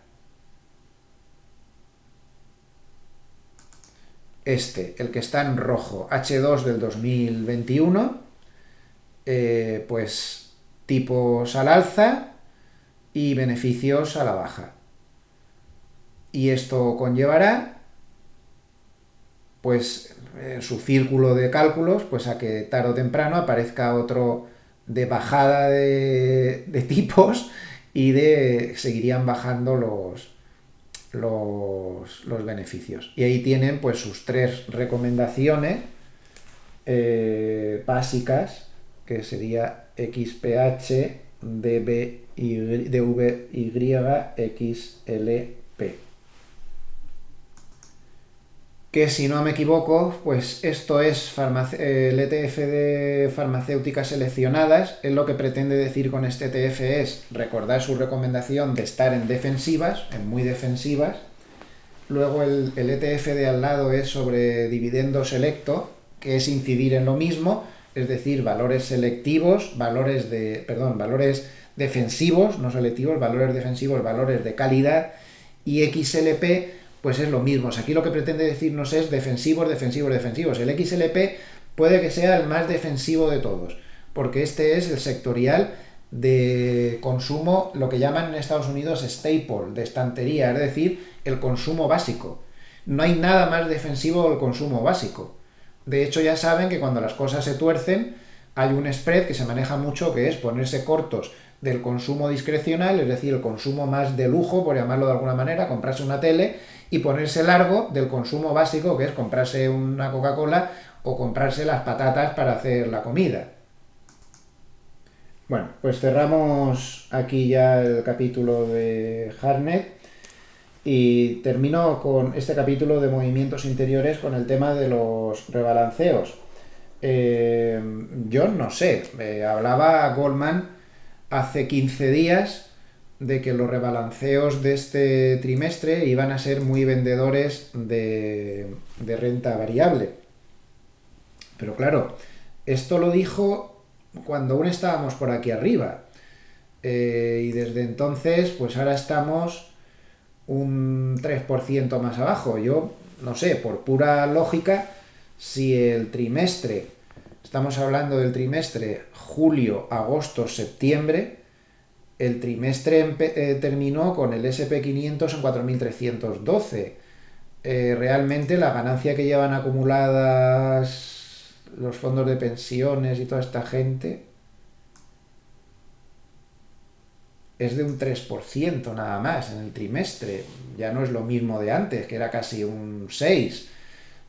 el que está en rojo, H2 del 2021, pues tipos al alza y beneficios a la baja. Y esto conllevará, pues, su círculo de cálculos, pues a que tarde o temprano aparezca otro de bajada de tipos y seguirían bajando los beneficios. Y ahí tienen pues sus 3 recomendaciones básicas, que sería XPH, DVY, XLP. Que si no me equivoco, pues esto es el ETF de farmacéuticas seleccionadas. Es lo que pretende decir con este ETF es recordar su recomendación de estar en defensivas, en muy defensivas. Luego el ETF de al lado es sobre dividendo selecto, que es incidir en lo mismo, es decir, valores selectivos, valores defensivos, no selectivos, valores defensivos, valores de calidad, y XLP pues es lo mismo. O sea, aquí lo que pretende decirnos es defensivos, defensivos, defensivos. El XLP puede que sea el más defensivo de todos, porque este es el sectorial de consumo, lo que llaman en Estados Unidos staple, de estantería, es decir, el consumo básico. No hay nada más defensivo del consumo básico. De hecho, ya saben que cuando las cosas se tuercen, hay un spread que se maneja mucho, que es ponerse cortos del consumo discrecional, es decir, el consumo más de lujo, por llamarlo de alguna manera, comprarse una tele, y ponerse largo del consumo básico, que es comprarse una Coca-Cola o comprarse las patatas para hacer la comida. Bueno, pues cerramos aquí ya el capítulo de Harnett y termino con este capítulo de movimientos interiores con el tema de los rebalanceos. Yo no sé, hablaba Goldman hace 15 días de que los rebalanceos de este trimestre iban a ser muy vendedores de renta variable. Pero claro, esto lo dijo cuando aún estábamos por aquí arriba. Y desde entonces, pues ahora estamos un 3% más abajo. Yo no sé, por pura lógica, si el trimestre, estamos hablando del trimestre julio, agosto, septiembre, el trimestre terminó con el SP 500 en 4.312. Realmente la ganancia que llevan acumuladas los fondos de pensiones y toda esta gente es de un 3% nada más en el trimestre. Ya no es lo mismo de antes, que era casi un 6%.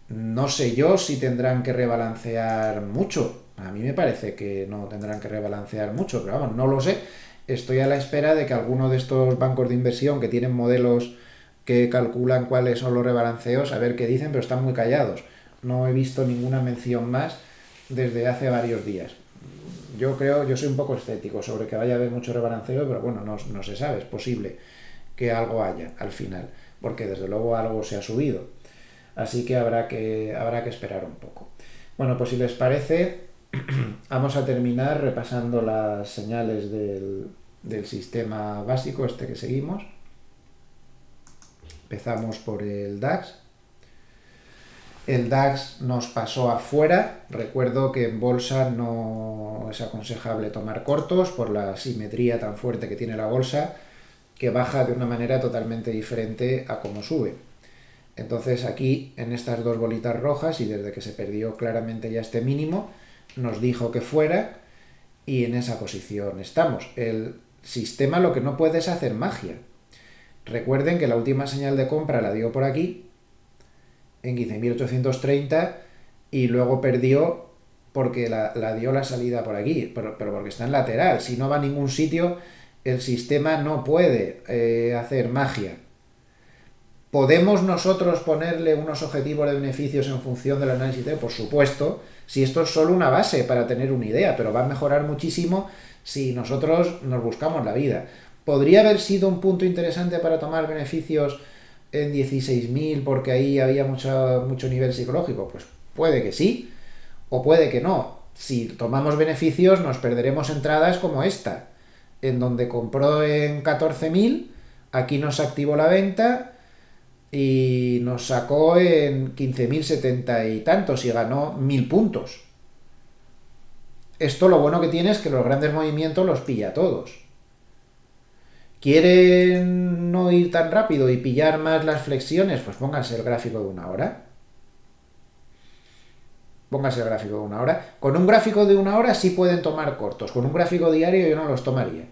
No sé yo si tendrán que rebalancear mucho. A mí me parece que no tendrán que rebalancear mucho, pero vamos, no lo sé. Estoy a la espera de que alguno de estos bancos de inversión que tienen modelos que calculan cuáles son los rebalanceos, a ver qué dicen, pero están muy callados. No he visto ninguna mención más desde hace varios días. Yo soy un poco escéptico sobre que vaya a haber mucho rebalanceo, pero bueno, no se sabe, es posible que algo haya al final, porque desde luego algo se ha subido. Así que habrá que esperar un poco. Bueno, pues si les parece, vamos a terminar repasando las señales del sistema básico, este que seguimos. Empezamos por el DAX. El DAX nos pasó afuera. Recuerdo que en bolsa no es aconsejable tomar cortos por la simetría tan fuerte que tiene la bolsa, que baja de una manera totalmente diferente a cómo sube. Entonces aquí, en estas dos bolitas rojas, y desde que se perdió claramente ya este mínimo, nos dijo que fuera, y en esa posición estamos. El sistema lo que no puede es hacer magia. Recuerden que la última señal de compra la dio por aquí, en 15.830, y luego perdió porque la dio la salida por aquí, pero porque está en lateral. Si no va a ningún sitio, el sistema no puede hacer magia. ¿Podemos nosotros ponerle unos objetivos de beneficios en función del análisis Por supuesto, si esto es solo una base para tener una idea, pero va a mejorar muchísimo si nosotros nos buscamos la vida. ¿Podría haber sido un punto interesante para tomar beneficios en 16.000 porque ahí había mucho nivel psicológico? Pues puede que sí, o puede que no. Si tomamos beneficios nos perderemos entradas como esta, en donde compró en 14.000, aquí nos activó la venta y nos sacó en 15.070 y tantos y ganó 1.000 puntos. Esto lo bueno que tiene es que los grandes movimientos los pilla a todos. ¿Quieren no ir tan rápido y pillar más las flexiones? Pues pónganse el gráfico de una hora. Pónganse el gráfico de una hora. Con un gráfico de una hora sí pueden tomar cortos. Con un gráfico diario yo no los tomaría.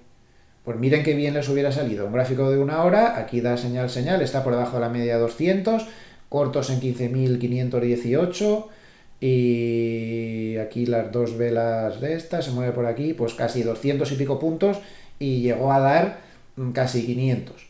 Pues miren qué bien les hubiera salido. Un gráfico de una hora, aquí da señal, está por debajo de la media 200, cortos en 15.518 y aquí las dos velas de estas, se mueve por aquí, pues casi 200 y pico puntos y llegó a dar casi 500.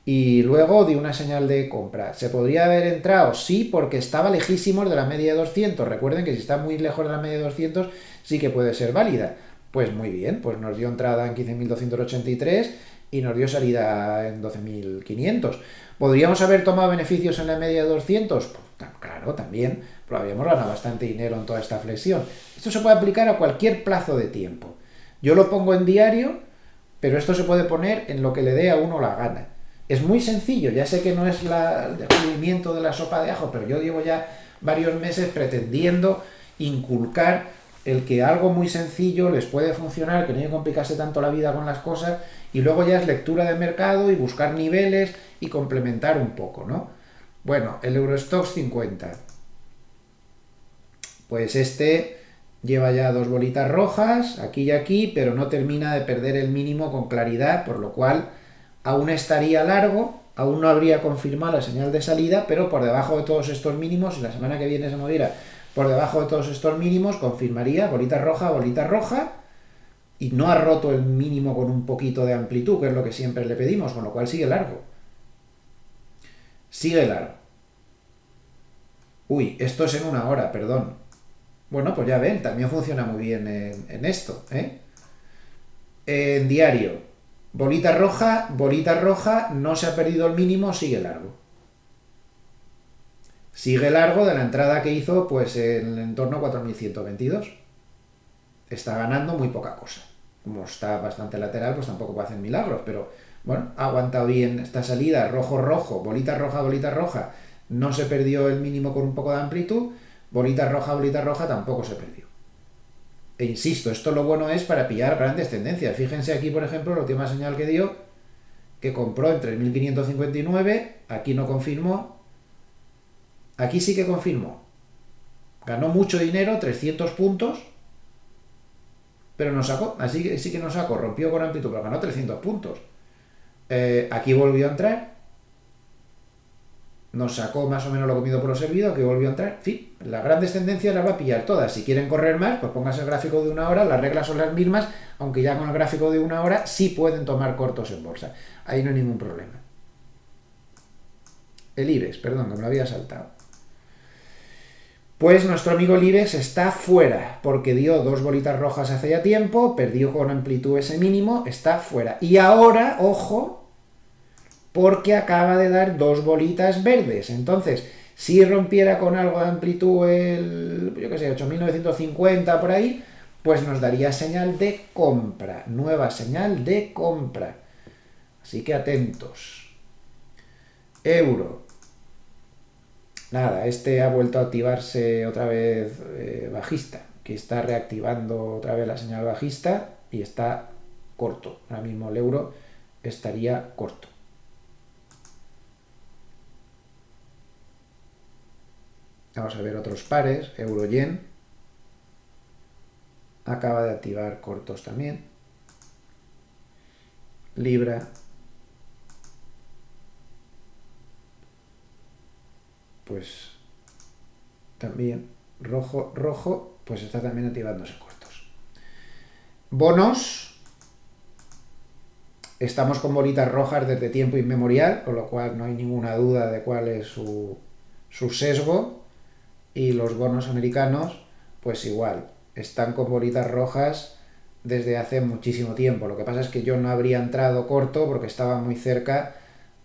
Y luego di una señal de compra. ¿Se podría haber entrado? Sí, porque estaba lejísimos de la media de 200. Recuerden que si está muy lejos de la media de 200 sí que puede ser válida. Pues muy bien, pues nos dio entrada en 15.283 y nos dio salida en 12.500. ¿Podríamos haber tomado beneficios en la media de 200? Pues, claro, también, pero habíamos ganado bastante dinero en toda esta flexión. Esto se puede aplicar a cualquier plazo de tiempo. Yo lo pongo en diario, pero esto se puede poner en lo que le dé a uno la gana. Es muy sencillo, ya sé que no es el descubrimiento de la sopa de ajo, pero yo llevo ya varios meses pretendiendo inculcar el que algo muy sencillo les puede funcionar, que no hay que complicarse tanto la vida con las cosas, y luego ya es lectura de mercado y buscar niveles y complementar un poco, ¿no? Bueno, el Eurostoxx 50. Pues este lleva ya dos bolitas rojas, aquí y aquí, pero no termina de perder el mínimo con claridad, por lo cual aún estaría largo, aún no habría confirmado la señal de salida, pero por debajo de todos estos mínimos, si la semana que viene se moviera por debajo de todos estos mínimos, confirmaría bolita roja, y no ha roto el mínimo con un poquito de amplitud, que es lo que siempre le pedimos, con lo cual sigue largo. Sigue largo. Uy, esto es en una hora, perdón. Bueno, pues ya ven, también funciona muy bien en esto, ¿eh? En diario, bolita roja, no se ha perdido el mínimo, sigue largo. Sigue largo de la entrada que hizo pues en torno a 4.122. Está ganando muy poca cosa. Como está bastante lateral, pues tampoco puede hacer milagros, pero bueno, ha aguantado bien esta salida, rojo, bolita roja, no se perdió el mínimo con un poco de amplitud, bolita roja tampoco se perdió. E insisto, esto lo bueno es para pillar grandes tendencias. Fíjense aquí, por ejemplo, la última señal que dio, que compró en 3.559, aquí no confirmó, aquí sí que confirmó. Ganó mucho dinero, 300 puntos, pero no sacó, así que sí que no sacó, rompió con amplitud, pero ganó 300 puntos. Aquí volvió a entrar, nos sacó más o menos lo comido por lo servido, que volvió a entrar. En fin, las grandes tendencias las va a pillar todas. Si quieren correr más, pues pónganse el gráfico de una hora, las reglas son las mismas, aunque ya con el gráfico de una hora sí pueden tomar cortos en bolsa. Ahí no hay ningún problema. El IBEX, perdón, que me lo había saltado. Pues nuestro amigo el IBEX está fuera, porque dio dos bolitas rojas hace ya tiempo, perdió con amplitud ese mínimo, está fuera. Y ahora, ojo, porque acaba de dar dos bolitas verdes. Entonces, si rompiera con algo de amplitud el, yo qué sé, 8.950 por ahí, pues nos daría señal de compra, nueva señal de compra. Así que atentos. Euro. Nada, este ha vuelto a activarse otra vez bajista, que está reactivando otra vez la señal bajista y está corto. Ahora mismo el euro estaría corto. Vamos a ver otros pares. Euro-yen acaba de activar cortos también. Libra. Pues también rojo, pues está también activándose cortos. Bonos. Estamos con bolitas rojas desde tiempo inmemorial, con lo cual no hay ninguna duda de cuál es su sesgo. Y los bonos americanos, pues igual, están con bolitas rojas desde hace muchísimo tiempo. Lo que pasa es que yo no habría entrado corto porque estaba muy cerca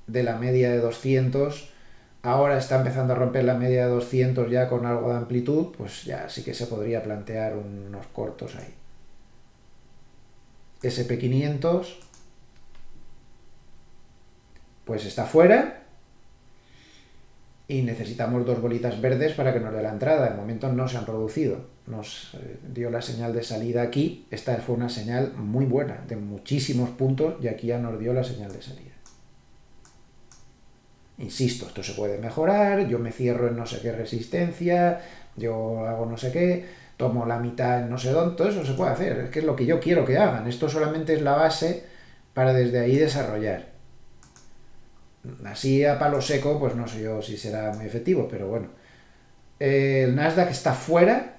de la media de 200. Ahora está empezando a romper la media de 200 ya con algo de amplitud, pues ya sí que se podría plantear unos cortos ahí. SP500, pues está fuera. Y necesitamos dos bolitas verdes para que nos dé la entrada. De momento no se han producido. Nos dio la señal de salida aquí. Esta fue una señal muy buena, de muchísimos puntos, y aquí ya nos dio la señal de salida. Insisto, esto se puede mejorar, yo me cierro en no sé qué resistencia, yo hago no sé qué, tomo la mitad en no sé dónde, todo eso se puede hacer, es que es lo que yo quiero que hagan. Esto solamente es la base para desde ahí desarrollar. Así a palo seco, pues no sé yo si será muy efectivo, pero bueno. El Nasdaq está fuera,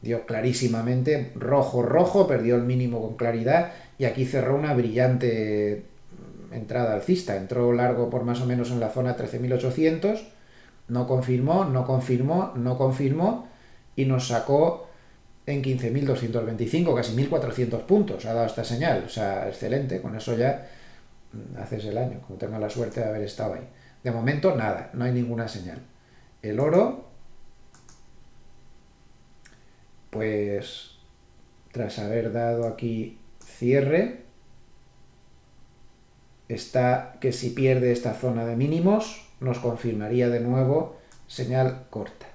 dio clarísimamente rojo, perdió el mínimo con claridad y aquí cerró una brillante entrada alcista. Entró largo por más o menos en la zona 13.800, no confirmó y nos sacó en 15.225, casi 1.400 puntos ha dado esta señal. O sea, excelente, con eso ya haces el año, como tengo la suerte de haber estado ahí. De momento nada, no hay ninguna señal. El oro, pues tras haber dado aquí cierre, está que si pierde esta zona de mínimos nos confirmaría de nuevo señal corta.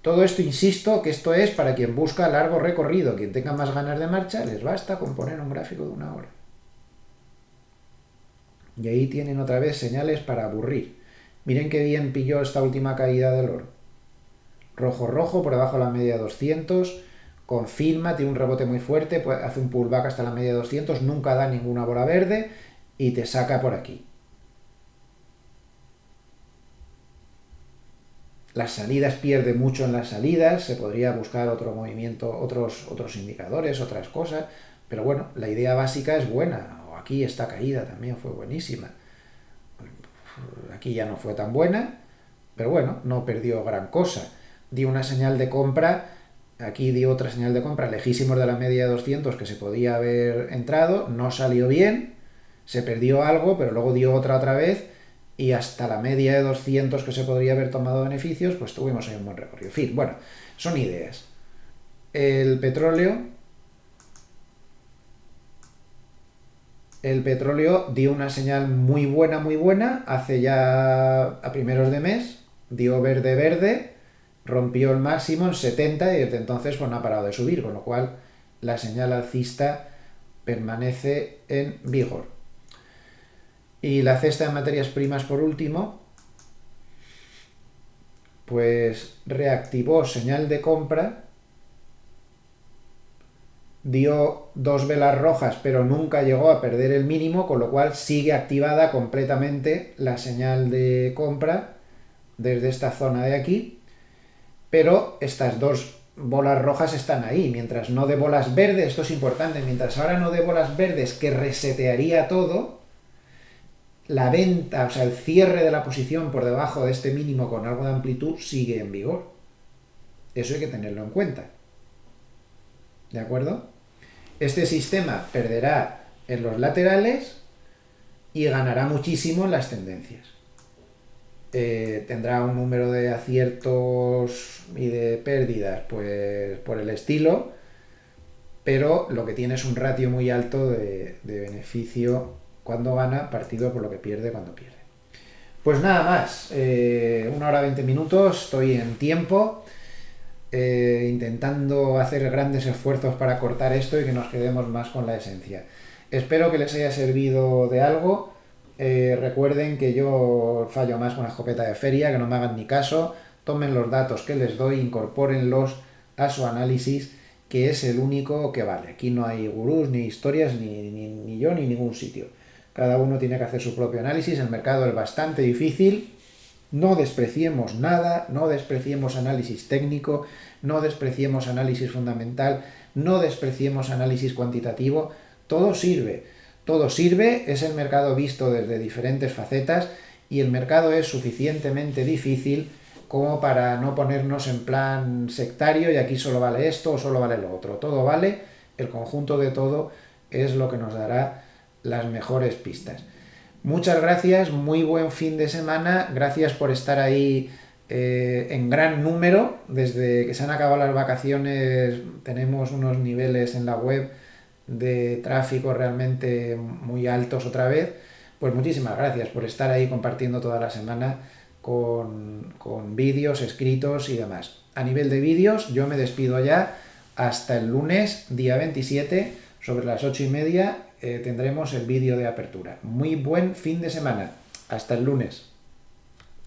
Todo esto, insisto, que esto es para quien busca largo recorrido. Quien tenga más ganas de marcha, les basta con poner un gráfico de una hora. Y ahí tienen otra vez señales para aburrir. Miren qué bien pilló esta última caída del oro. Rojo por debajo de la media de 200, confirma, tiene un rebote muy fuerte, hace un pullback hasta la media de 200, nunca da ninguna bola verde y te saca por aquí. Las salidas, pierde mucho en las salidas, se podría buscar otro movimiento, otros indicadores, otras cosas, pero bueno, la idea básica es buena. O aquí esta caída también fue buenísima. Aquí ya no fue tan buena, pero bueno, no perdió gran cosa. Dio una señal de compra, aquí dio otra señal de compra lejísimos de la media de 200 que se podía haber entrado, no salió bien, se perdió algo, pero luego dio otra vez y hasta la media de 200 que se podría haber tomado beneficios, pues tuvimos ahí un buen recorrido. En fin, bueno, son ideas. El petróleo el petróleo dio una señal muy buena, hace ya a primeros de mes, dio verde verde, rompió el máximo en 70 y desde entonces pues no ha parado de subir, con lo cual la señal alcista permanece en vigor. Y la cesta de materias primas, por último, pues reactivó señal de compra, dio dos velas rojas, pero nunca llegó a perder el mínimo, con lo cual sigue activada completamente la señal de compra desde esta zona de aquí, pero estas dos bolas rojas están ahí, mientras no dé bolas verdes, esto es importante, mientras ahora no dé bolas verdes que resetearía todo, la venta, o sea, el cierre de la posición por debajo de este mínimo con algo de amplitud sigue en vigor. Eso hay que tenerlo en cuenta. ¿De acuerdo? Este sistema perderá en los laterales y ganará muchísimo en las tendencias. Tendrá un número de aciertos y de pérdidas, pues por el estilo, pero lo que tiene es un ratio muy alto de beneficio cuando gana, partido por lo que pierde cuando pierde. Pues nada más, 1 hora 20 minutos, estoy en tiempo, intentando hacer grandes esfuerzos para cortar esto y que nos quedemos más con la esencia. Espero que les haya servido de algo. Recuerden que yo fallo más con la escopeta de feria, que no me hagan ni caso, tomen los datos que les doy, incorpórenlos a su análisis, que es el único que vale. Aquí no hay gurús, ni historias, ni yo, ni ningún sitio. Cada uno tiene que hacer su propio análisis, el mercado es bastante difícil, no despreciemos nada, no despreciemos análisis técnico, no despreciemos análisis fundamental, no despreciemos análisis cuantitativo, todo sirve, es el mercado visto desde diferentes facetas y el mercado es suficientemente difícil como para no ponernos en plan sectario y aquí solo vale esto o solo vale lo otro. Todo vale, el conjunto de todo es lo que nos dará las mejores pistas. Muchas gracias, muy buen fin de semana, gracias por estar ahí en gran número. Desde que se han acabado las vacaciones tenemos unos niveles en la web de tráfico realmente muy altos otra vez. Pues muchísimas gracias por estar ahí compartiendo toda la semana con vídeos, escritos y demás. A nivel de vídeos, yo me despido ya hasta el lunes, día 27, sobre las 8:30, tendremos el vídeo de apertura. Muy buen fin de semana. Hasta el lunes.